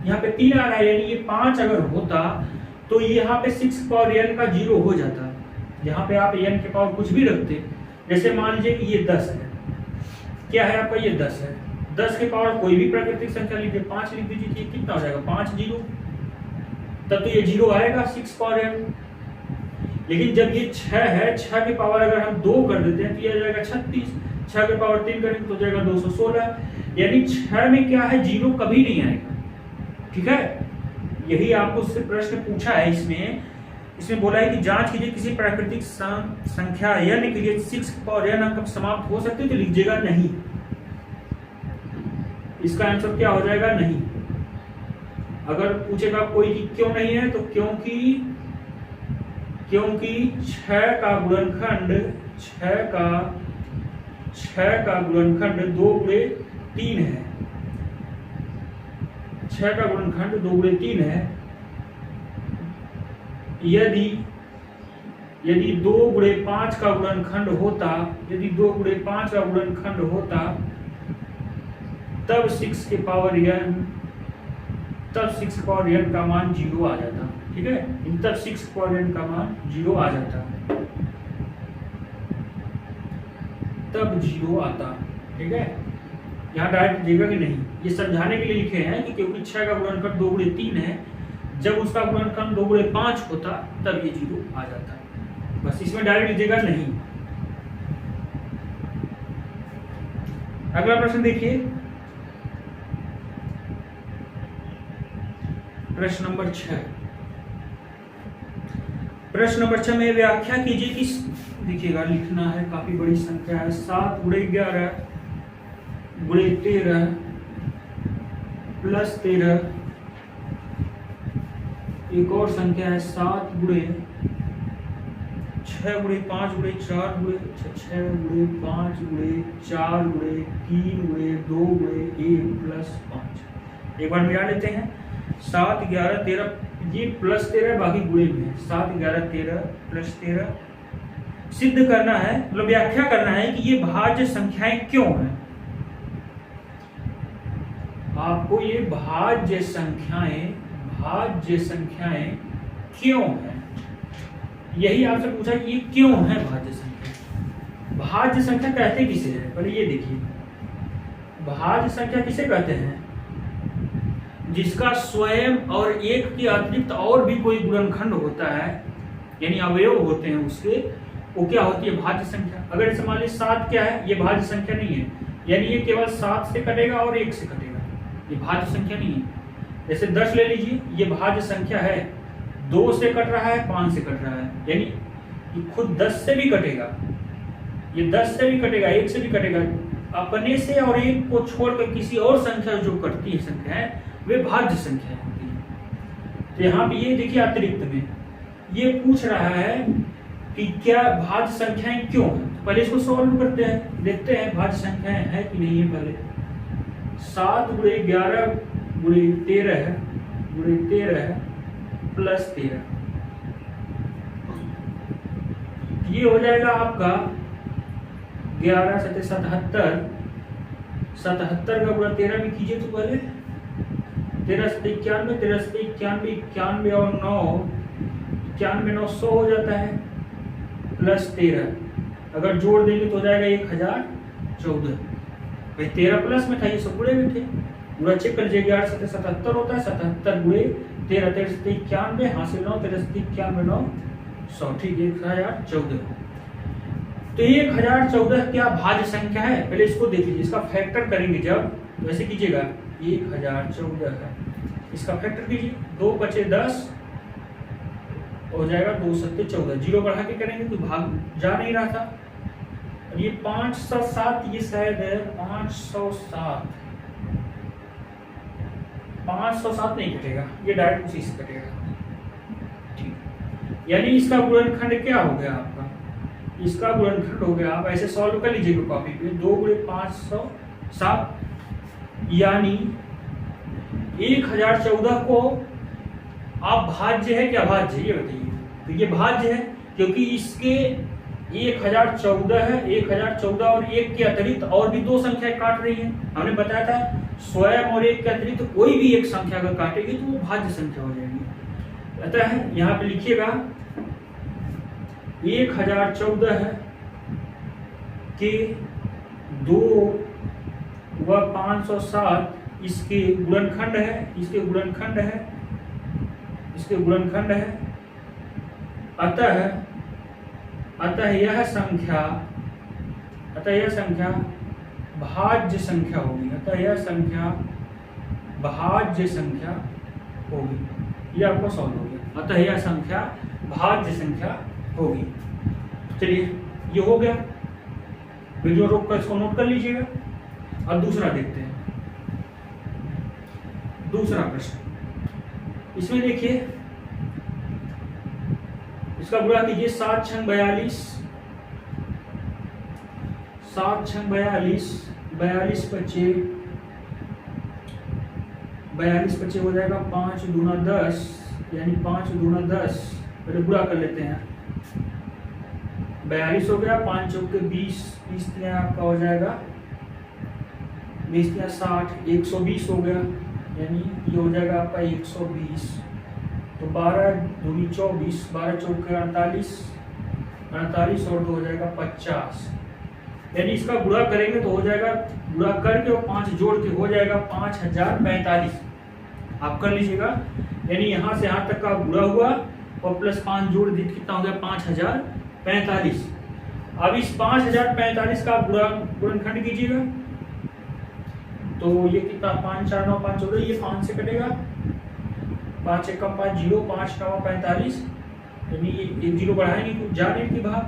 यहाँ पे 3 आ रहा है, यानी ये 5 अगर होता तो यहाँ पे 6 पावर n का 0 हो जाता। यहाँ पे आप n के पावर कुछ भी रखते, जैसे मान लीजिए कि ये 10 है, क्या है आपका, ये 10 है, 10 के पावर कोई भी प्राकृतिक संख्या लीजिए, 5 लिख दीजिए, कितना हो जाएगा 5 0, तब तो ये 0 आएगा 6 पावर n। लेकिन जब ये 6 है, 6 की पावर अगर हम 2 कर देते हैं तो ये आ जाएगा 36, 6 की पावर 3 करेंगे तो जाएगा 216, यानी 6 में क्या है, 0 कभी नहीं आएगा। ठीक है, यही आपको उससे प्रश्न पूछा है। इसमें बोला है कि जांच कीजिए किसी प्राकृतिक संख्या n के लिए 6 की पावर n अंक समाप्त हो सकते हैं, तो लीजिएगा नहीं। इसका आंसर क्या हो जाएगा, नहीं। अगर पूछेगा कोई कि क्यों नहीं है, तो क्योंकि 6 का गुणनखंड 2 गुणे 3 है। 6 का गुणनखंड 2 गुणे 3 है। यदि 2 गुणे 5 का गुणनखंड होता, यदि 2 गुणे 5 का गुणनखंड होता, तब 6 के पावर n का मान 0 आ जाता। ठीक है, तब 6 के पावर n का मान 0 आ जाता, तब 0 आता। ठीक है, यहाँ डायरेक्ट देगा कि नहीं, ये समझाने के लिए लिखे हैं कि क्योंकि 6 का गुणनखंड 2 गुणे 3 है, जब उसका गुणनखंड 2 गुणे 5 होता तब ये 0 आ जाता। बस इसमें डायरेक्ट लीजिएगा नहीं। अगला प्रश्न देखिए, प्रश्न नंबर 6। प्रश्न नंबर 6 में व्याख्या कीजिए कि, देखिएगा लिखना है, काफी बड़ी संख्या है, 7 गुणे 11 गुणे 13 प्लस 13, एक और संख्या है 7 गुणे 6 गुणे 5 गुणे 4 गुणे 6 गुणे 5 गुणे 4 गुणे 3 गुणे 2 गुणे 1 प्लस 5। एक बार मिला लेते हैं, 7 11 13, ये प्लस 13 बाकी गुणे में है, 7 11 13 प्लस 13। सिद्ध करना है, मतलब व्याख्या करना है कि ये भाज्य संख्याएं क्यों हैं। आपको ये भाज्य संख्याएं क्यों हैं, यही आपसे पूछा कि ये क्यों है भाज्य संख्या। भाज्य संख्या कहते किसे हैं, पहले ये देखिए, भाज्य संख्या किसे कहते हैं, जिसका स्वयं और एक के अतिरिक्त और भी कोई गुणनखंड होता है, यानी अवयव होते हैं उसके, वो क्या होती है, भाज्य संख्या। अगर इसे मान लीजिए 7 क्या है, ये भाज्य संख्या नहीं है, यानी ये केवल 7 से कटेगा और 1 से कटेगा, ये भाज्य संख्या नहीं है। जैसे 10 ले लीजिए, ये भाज्य संख्या है, 2 से कट रहा है, 5 से कट रहा है, यानी ये खुद 10 से भी कटेगा, ये 10 से भी कटेगा, 1 से भी कटेगा, अपने से और 1 को छोड़कर किसी और संख्या जो कटती है संख्या है, वे भाज्य संख्या होती है। तो यहाँ पे ये देखिए अतिरिक्त में ये पूछ रहा है कि क्या भाज्य संख्याएं क्यों हैं। तो पहले इसको सॉल्व करते हैं, देखते हैं भाज्य संख्याएं है कि नहीं है। पहले 7 गुणे 11 गुणे 13 है प्लस 13, ये हो जाएगा आपका 11 7 77, 77 का गुणा 13 में कीजिए तो पहले 13 7 91, 13 7 91, 91 और 9, 91 9 100 हो जाता है, प्लस 13 अगर जोड़ देंगे तो हो जाएगा 1014। भाई 13 प्लस में था, ये सब गुणे में थे, गुणा चेक कर लीजिए, 11 7 77 होता है, 77 गुणे 13 13 7 91, हासिल 9 13 7 91 9 100, ठीक 1014। तो 1014 क्या भाज्य संख्या है, पहले इसको देख लीजिए, इसका फैक्टर करेंगे जब, तो ऐसे कीजिएगा 1014 है, इसका फैक्टर कीजिए, 2 बचे 10 हो जाएगा, 2 7 14, जीरो बढ़ा के करेंगे तो भाग जा नहीं रहा था। और ये 507, ये शायद है 507 नहीं कटेगा, ये डायरेक्ट उसी से कटेगा, ठीक। यानी इसका गुणनखंड क्या हो गया आपका, इसका गुणनखंड हो गया, आप ऐसे सॉल्व कर लीजिएगा कॉपी पे, 2 गुणे 507, यानी 1014 को आप भाज्य है क्या अभाज्य, ये बताइए। तो ये भाज्य है क्योंकि इसके 1014 है, 1014 और 1 के अतिरिक्त और भी 2 संख्याएं काट रही हैं। हमने बताया था स्वयं और 1 के अतिरिक्त कोई भी एक संख्या अगर काटेगी तो वो भाज्य संख्या हो जाएगी। अतः यहाँ पे लिखिएगा 1014 है कि 2 व 507 इसके गुणनखंड है, इसके गुणनखंड है, इसके गुणनखंड है। अतः अतः यह संख्या भाज्य संख्या होगी। अतः यह संख्या भाज्य संख्या होगी। ये आपको सॉल्व हो गया। अतः यह संख्या भाज्य संख्या होगी। चलिए ये हो गया, वीडियो रोक कर इसको नोट कर लीजिएगा। अब दूसरा देखते हैं। दूसरा प्रश्न, इसमें देखिए, इसका गुणा कीजिए 7 छंग 42, 7 छंग 42, 42 पच्चे हो जाएगा 5 दूना 10, यानी 5 दूना 10। पहले गुणा कर लेते हैं। 42 हो गया, 5 चौके 20, 20 आपका हो जाएगा 20 60, 120 हो गया, यानी ये हो जाएगा आपका 120। तो 12 दूनी 24, 12 चौके 48, 48 और 2 हो जाएगा 50। यानी इसका गुणा करेंगे तो हो जाएगा, गुणा करके और 5 जोड़ के हो जाएगा 5045। आप कर लीजिएगा। यानी यहाँ से यहाँ तक का गुणा हुआ और प्लस 5 जोड़ दी, कितना हो गया 5045। अब इस 5045 का गुणनखंड कीजिएगा। तो ये कितना 5 4 9 5 14, ये 5 से कटेगा, 5 1 5 0, 5 9 45, यानी ये 1 0 बढ़ाएंगे कुछ जाने की भाग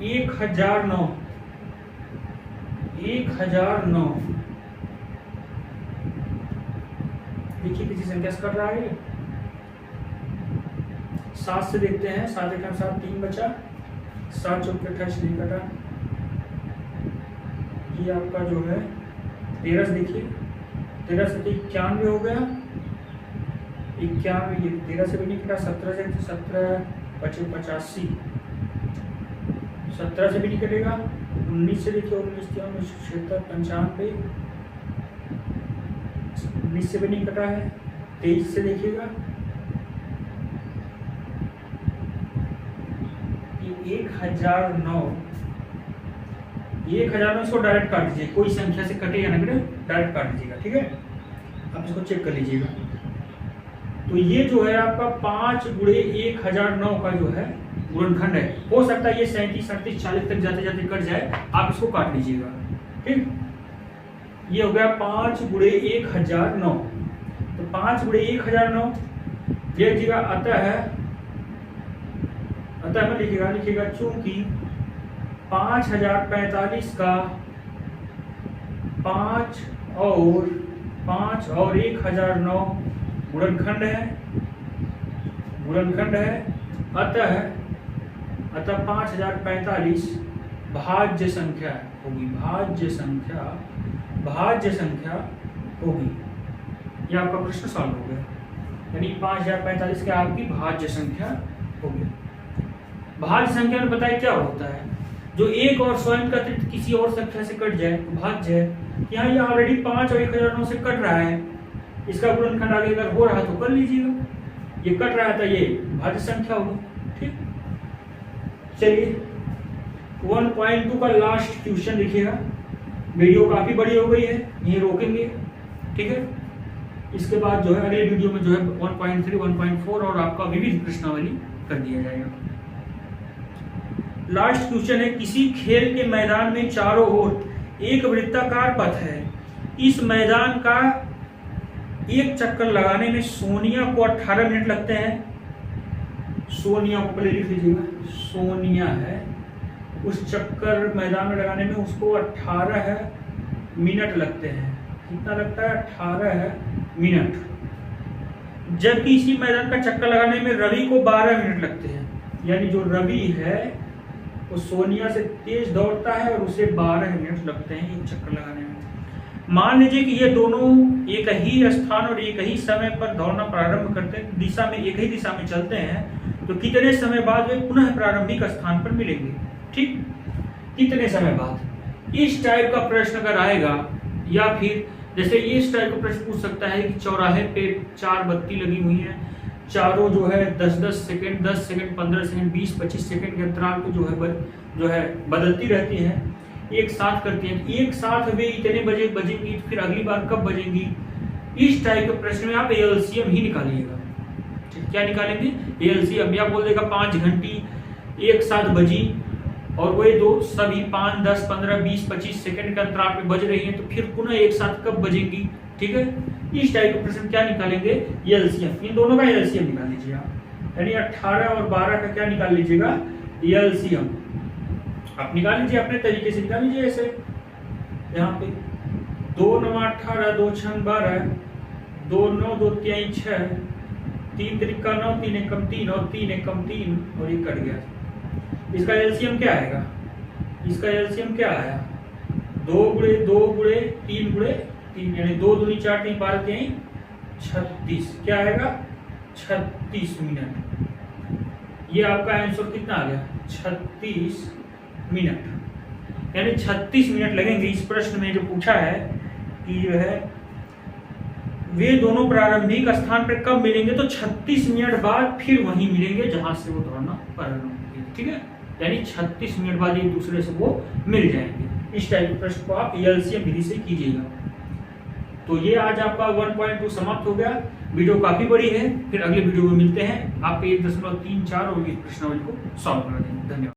1009। 1009 देखिए किसी संख्या से कट रहा है। 7 से देखते हैं, 7 1 7, 3 बचा, 7 चौके 28 नहीं कटा। ये आपका जो है 13 से देखिए, 13 से 91 हो गया, 91, ये 13 से भी नहीं कटा। 17 से 17 बचे 85, 17 से भी नहीं कटेगा। 19 से देखिए, 19 76 95, 19 से भी नहीं कटा है। 23 से देखिएगा, ये 1009, 1009 इसको डायरेक्ट काट दीजिए, कोई संख्या से कटे या ना कटे डायरेक्ट काट दीजिएगा, ठीक है। आप इसको चेक कर लीजिएगा। तो ये जो है आपका 5 गुणे 1009 का जो है गुणनखंड है। हो सकता है ये 37 38 40 तक जाते जाते कट जाए, आप इसको काट लीजिएगा, ठीक। ये हो गया 5 गुणे 1009। तो 5 गुणे 1009 देखिएगा। अतः में लिखिएगा चूंकि 5045 का 5 और 1009 गुणनखंड है। अतः 5045 भाज्य संख्या होगी। भाज्य संख्या होगी। ये आपका प्रश्न सॉल्व हो गया। यानी 5045 क्या आपकी भाज्य संख्या होगी। भाज्य संख्या में बताइए क्या होता है, जो एक और स्वयं का अतिरिक्त किसी और संख्या से कट जाए तो भाज्य है। यहाँ ये ऑलरेडी 5 और 1009 से कट रहा है, इसका गुणनखंड आगे अगर हो रहा तो कर लीजिएगा। ये कट रहा था, ये भाज्य संख्या होगी, ठीक। चलिए 1.2 का लास्ट क्वेश्चन देखिएगा। वीडियो काफी बड़ी हो गई है, यहीं रोकेंगे, ठीक है। इसके बाद जो है अगले वीडियो में जो है 1.3 1.4 और आपका विविध प्रश्नावली कर दिया जाएगा। लास्ट क्वेश्चन है, किसी खेल के मैदान में चारों ओर एक वृत्ताकार पथ है। इस मैदान का एक चक्कर लगाने में सोनिया को 18 मिनट लगते हैं। सोनिया को पहले लिख लीजिएगा, सोनिया है, उस चक्कर मैदान में लगाने में उसको 18 मिनट लगते हैं। कितना लगता है? 18 मिनट। जबकि इसी मैदान का चक्कर लगाने में रवि को 12 मिनट लगते हैं। यानी जो रवि है वो सोनिया से तेज दौड़ता है और उसे 12 मिनट लगते हैं एक चक्कर लगाने में। मान लीजिए कि ये दोनों एक ही स्थान और एक ही समय पर दौड़ना प्रारंभ करते हैं, दिशा में एक ही दिशा में चलते हैं, तो कितने समय बाद वे पुनः प्रारंभिक स्थान पर मिलेंगे, ठीक। कितने समय बाद? इस टाइप का प्रश्न अगर आएगा, या फिर जैसे इस टाइप का प्रश्न पूछ सकता है कि चौराहे पे 4 बत्ती लगी हुई है, चारों जो है 10-10 सेकंड, 10 सेकंड, 15 सेकंड, 20-25 सेकंड के अंतराल पे जो है बदलती रहती हैं, एक साथ करती हैं। एक साथ वे इतने बजे बजेंगी, फिर अगली बार कब बजेंगी? इस टाइप के प्रश्न में आप एलसीएम ही निकालिएगा। क्या निकालेंगे? एलसीएम। या बोल देगा 5 घंटी एक साथ बजी और वही दो सभी 5, 10, 15, 20, 25 सेकंड के अंतराल पे बज रही हैं, तो फिर पुनः एक साथ कब बजेंगी? ठीक है, इस टाइप का प्रश्न क्या निकालेंगे? एलसीएम। इन दोनों का एलसीएम निकाल लीजिए आप, यानी 18 और 12 का क्या निकाल लीजिएगा? एलसीएम। आप निकाल लीजिए अपने तरीके से, निकाल लीजिए ऐसे। यहाँ पे 2 9 18, 2 6 12, 2 9 2 3 6, 3 त्रिका 9, 3 एकम 3 और 3 एकम 3 और ये कट गया। इसका एलसीएम क्या आएगा? इसका एलसीएम क्या आया? 2 गुणे 2 गुणे 3 गुणे 3, यानी 2 दूनी 4 3 12 3 36। क्या आएगा? 36 मिनट। ये आपका आंसर कितना आ गया? 36 मिनट। यानी 36 मिनट लगेंगे। इस प्रश्न में जो पूछा है कि जो है वे दोनों प्रारंभिक स्थान पर कब मिलेंगे, तो 36 मिनट बाद फिर वहीं मिलेंगे जहां से वो दौड़ना प्रारंभ किए। ठीक है, यानी 36 मिनट बाद एक दूसरे से वो मिल जाएंगे। इस टाइप के प्रश्न को आप एलसीएम विधि से कीजिएगा। तो ये आज आपका 1.2 समाप्त हो गया। वीडियो काफी बड़ी है, फिर अगले वीडियो में मिलते हैं। आपके 1.34 और इस प्रश्नावली को सॉल्व कर देंगे। धन्यवाद।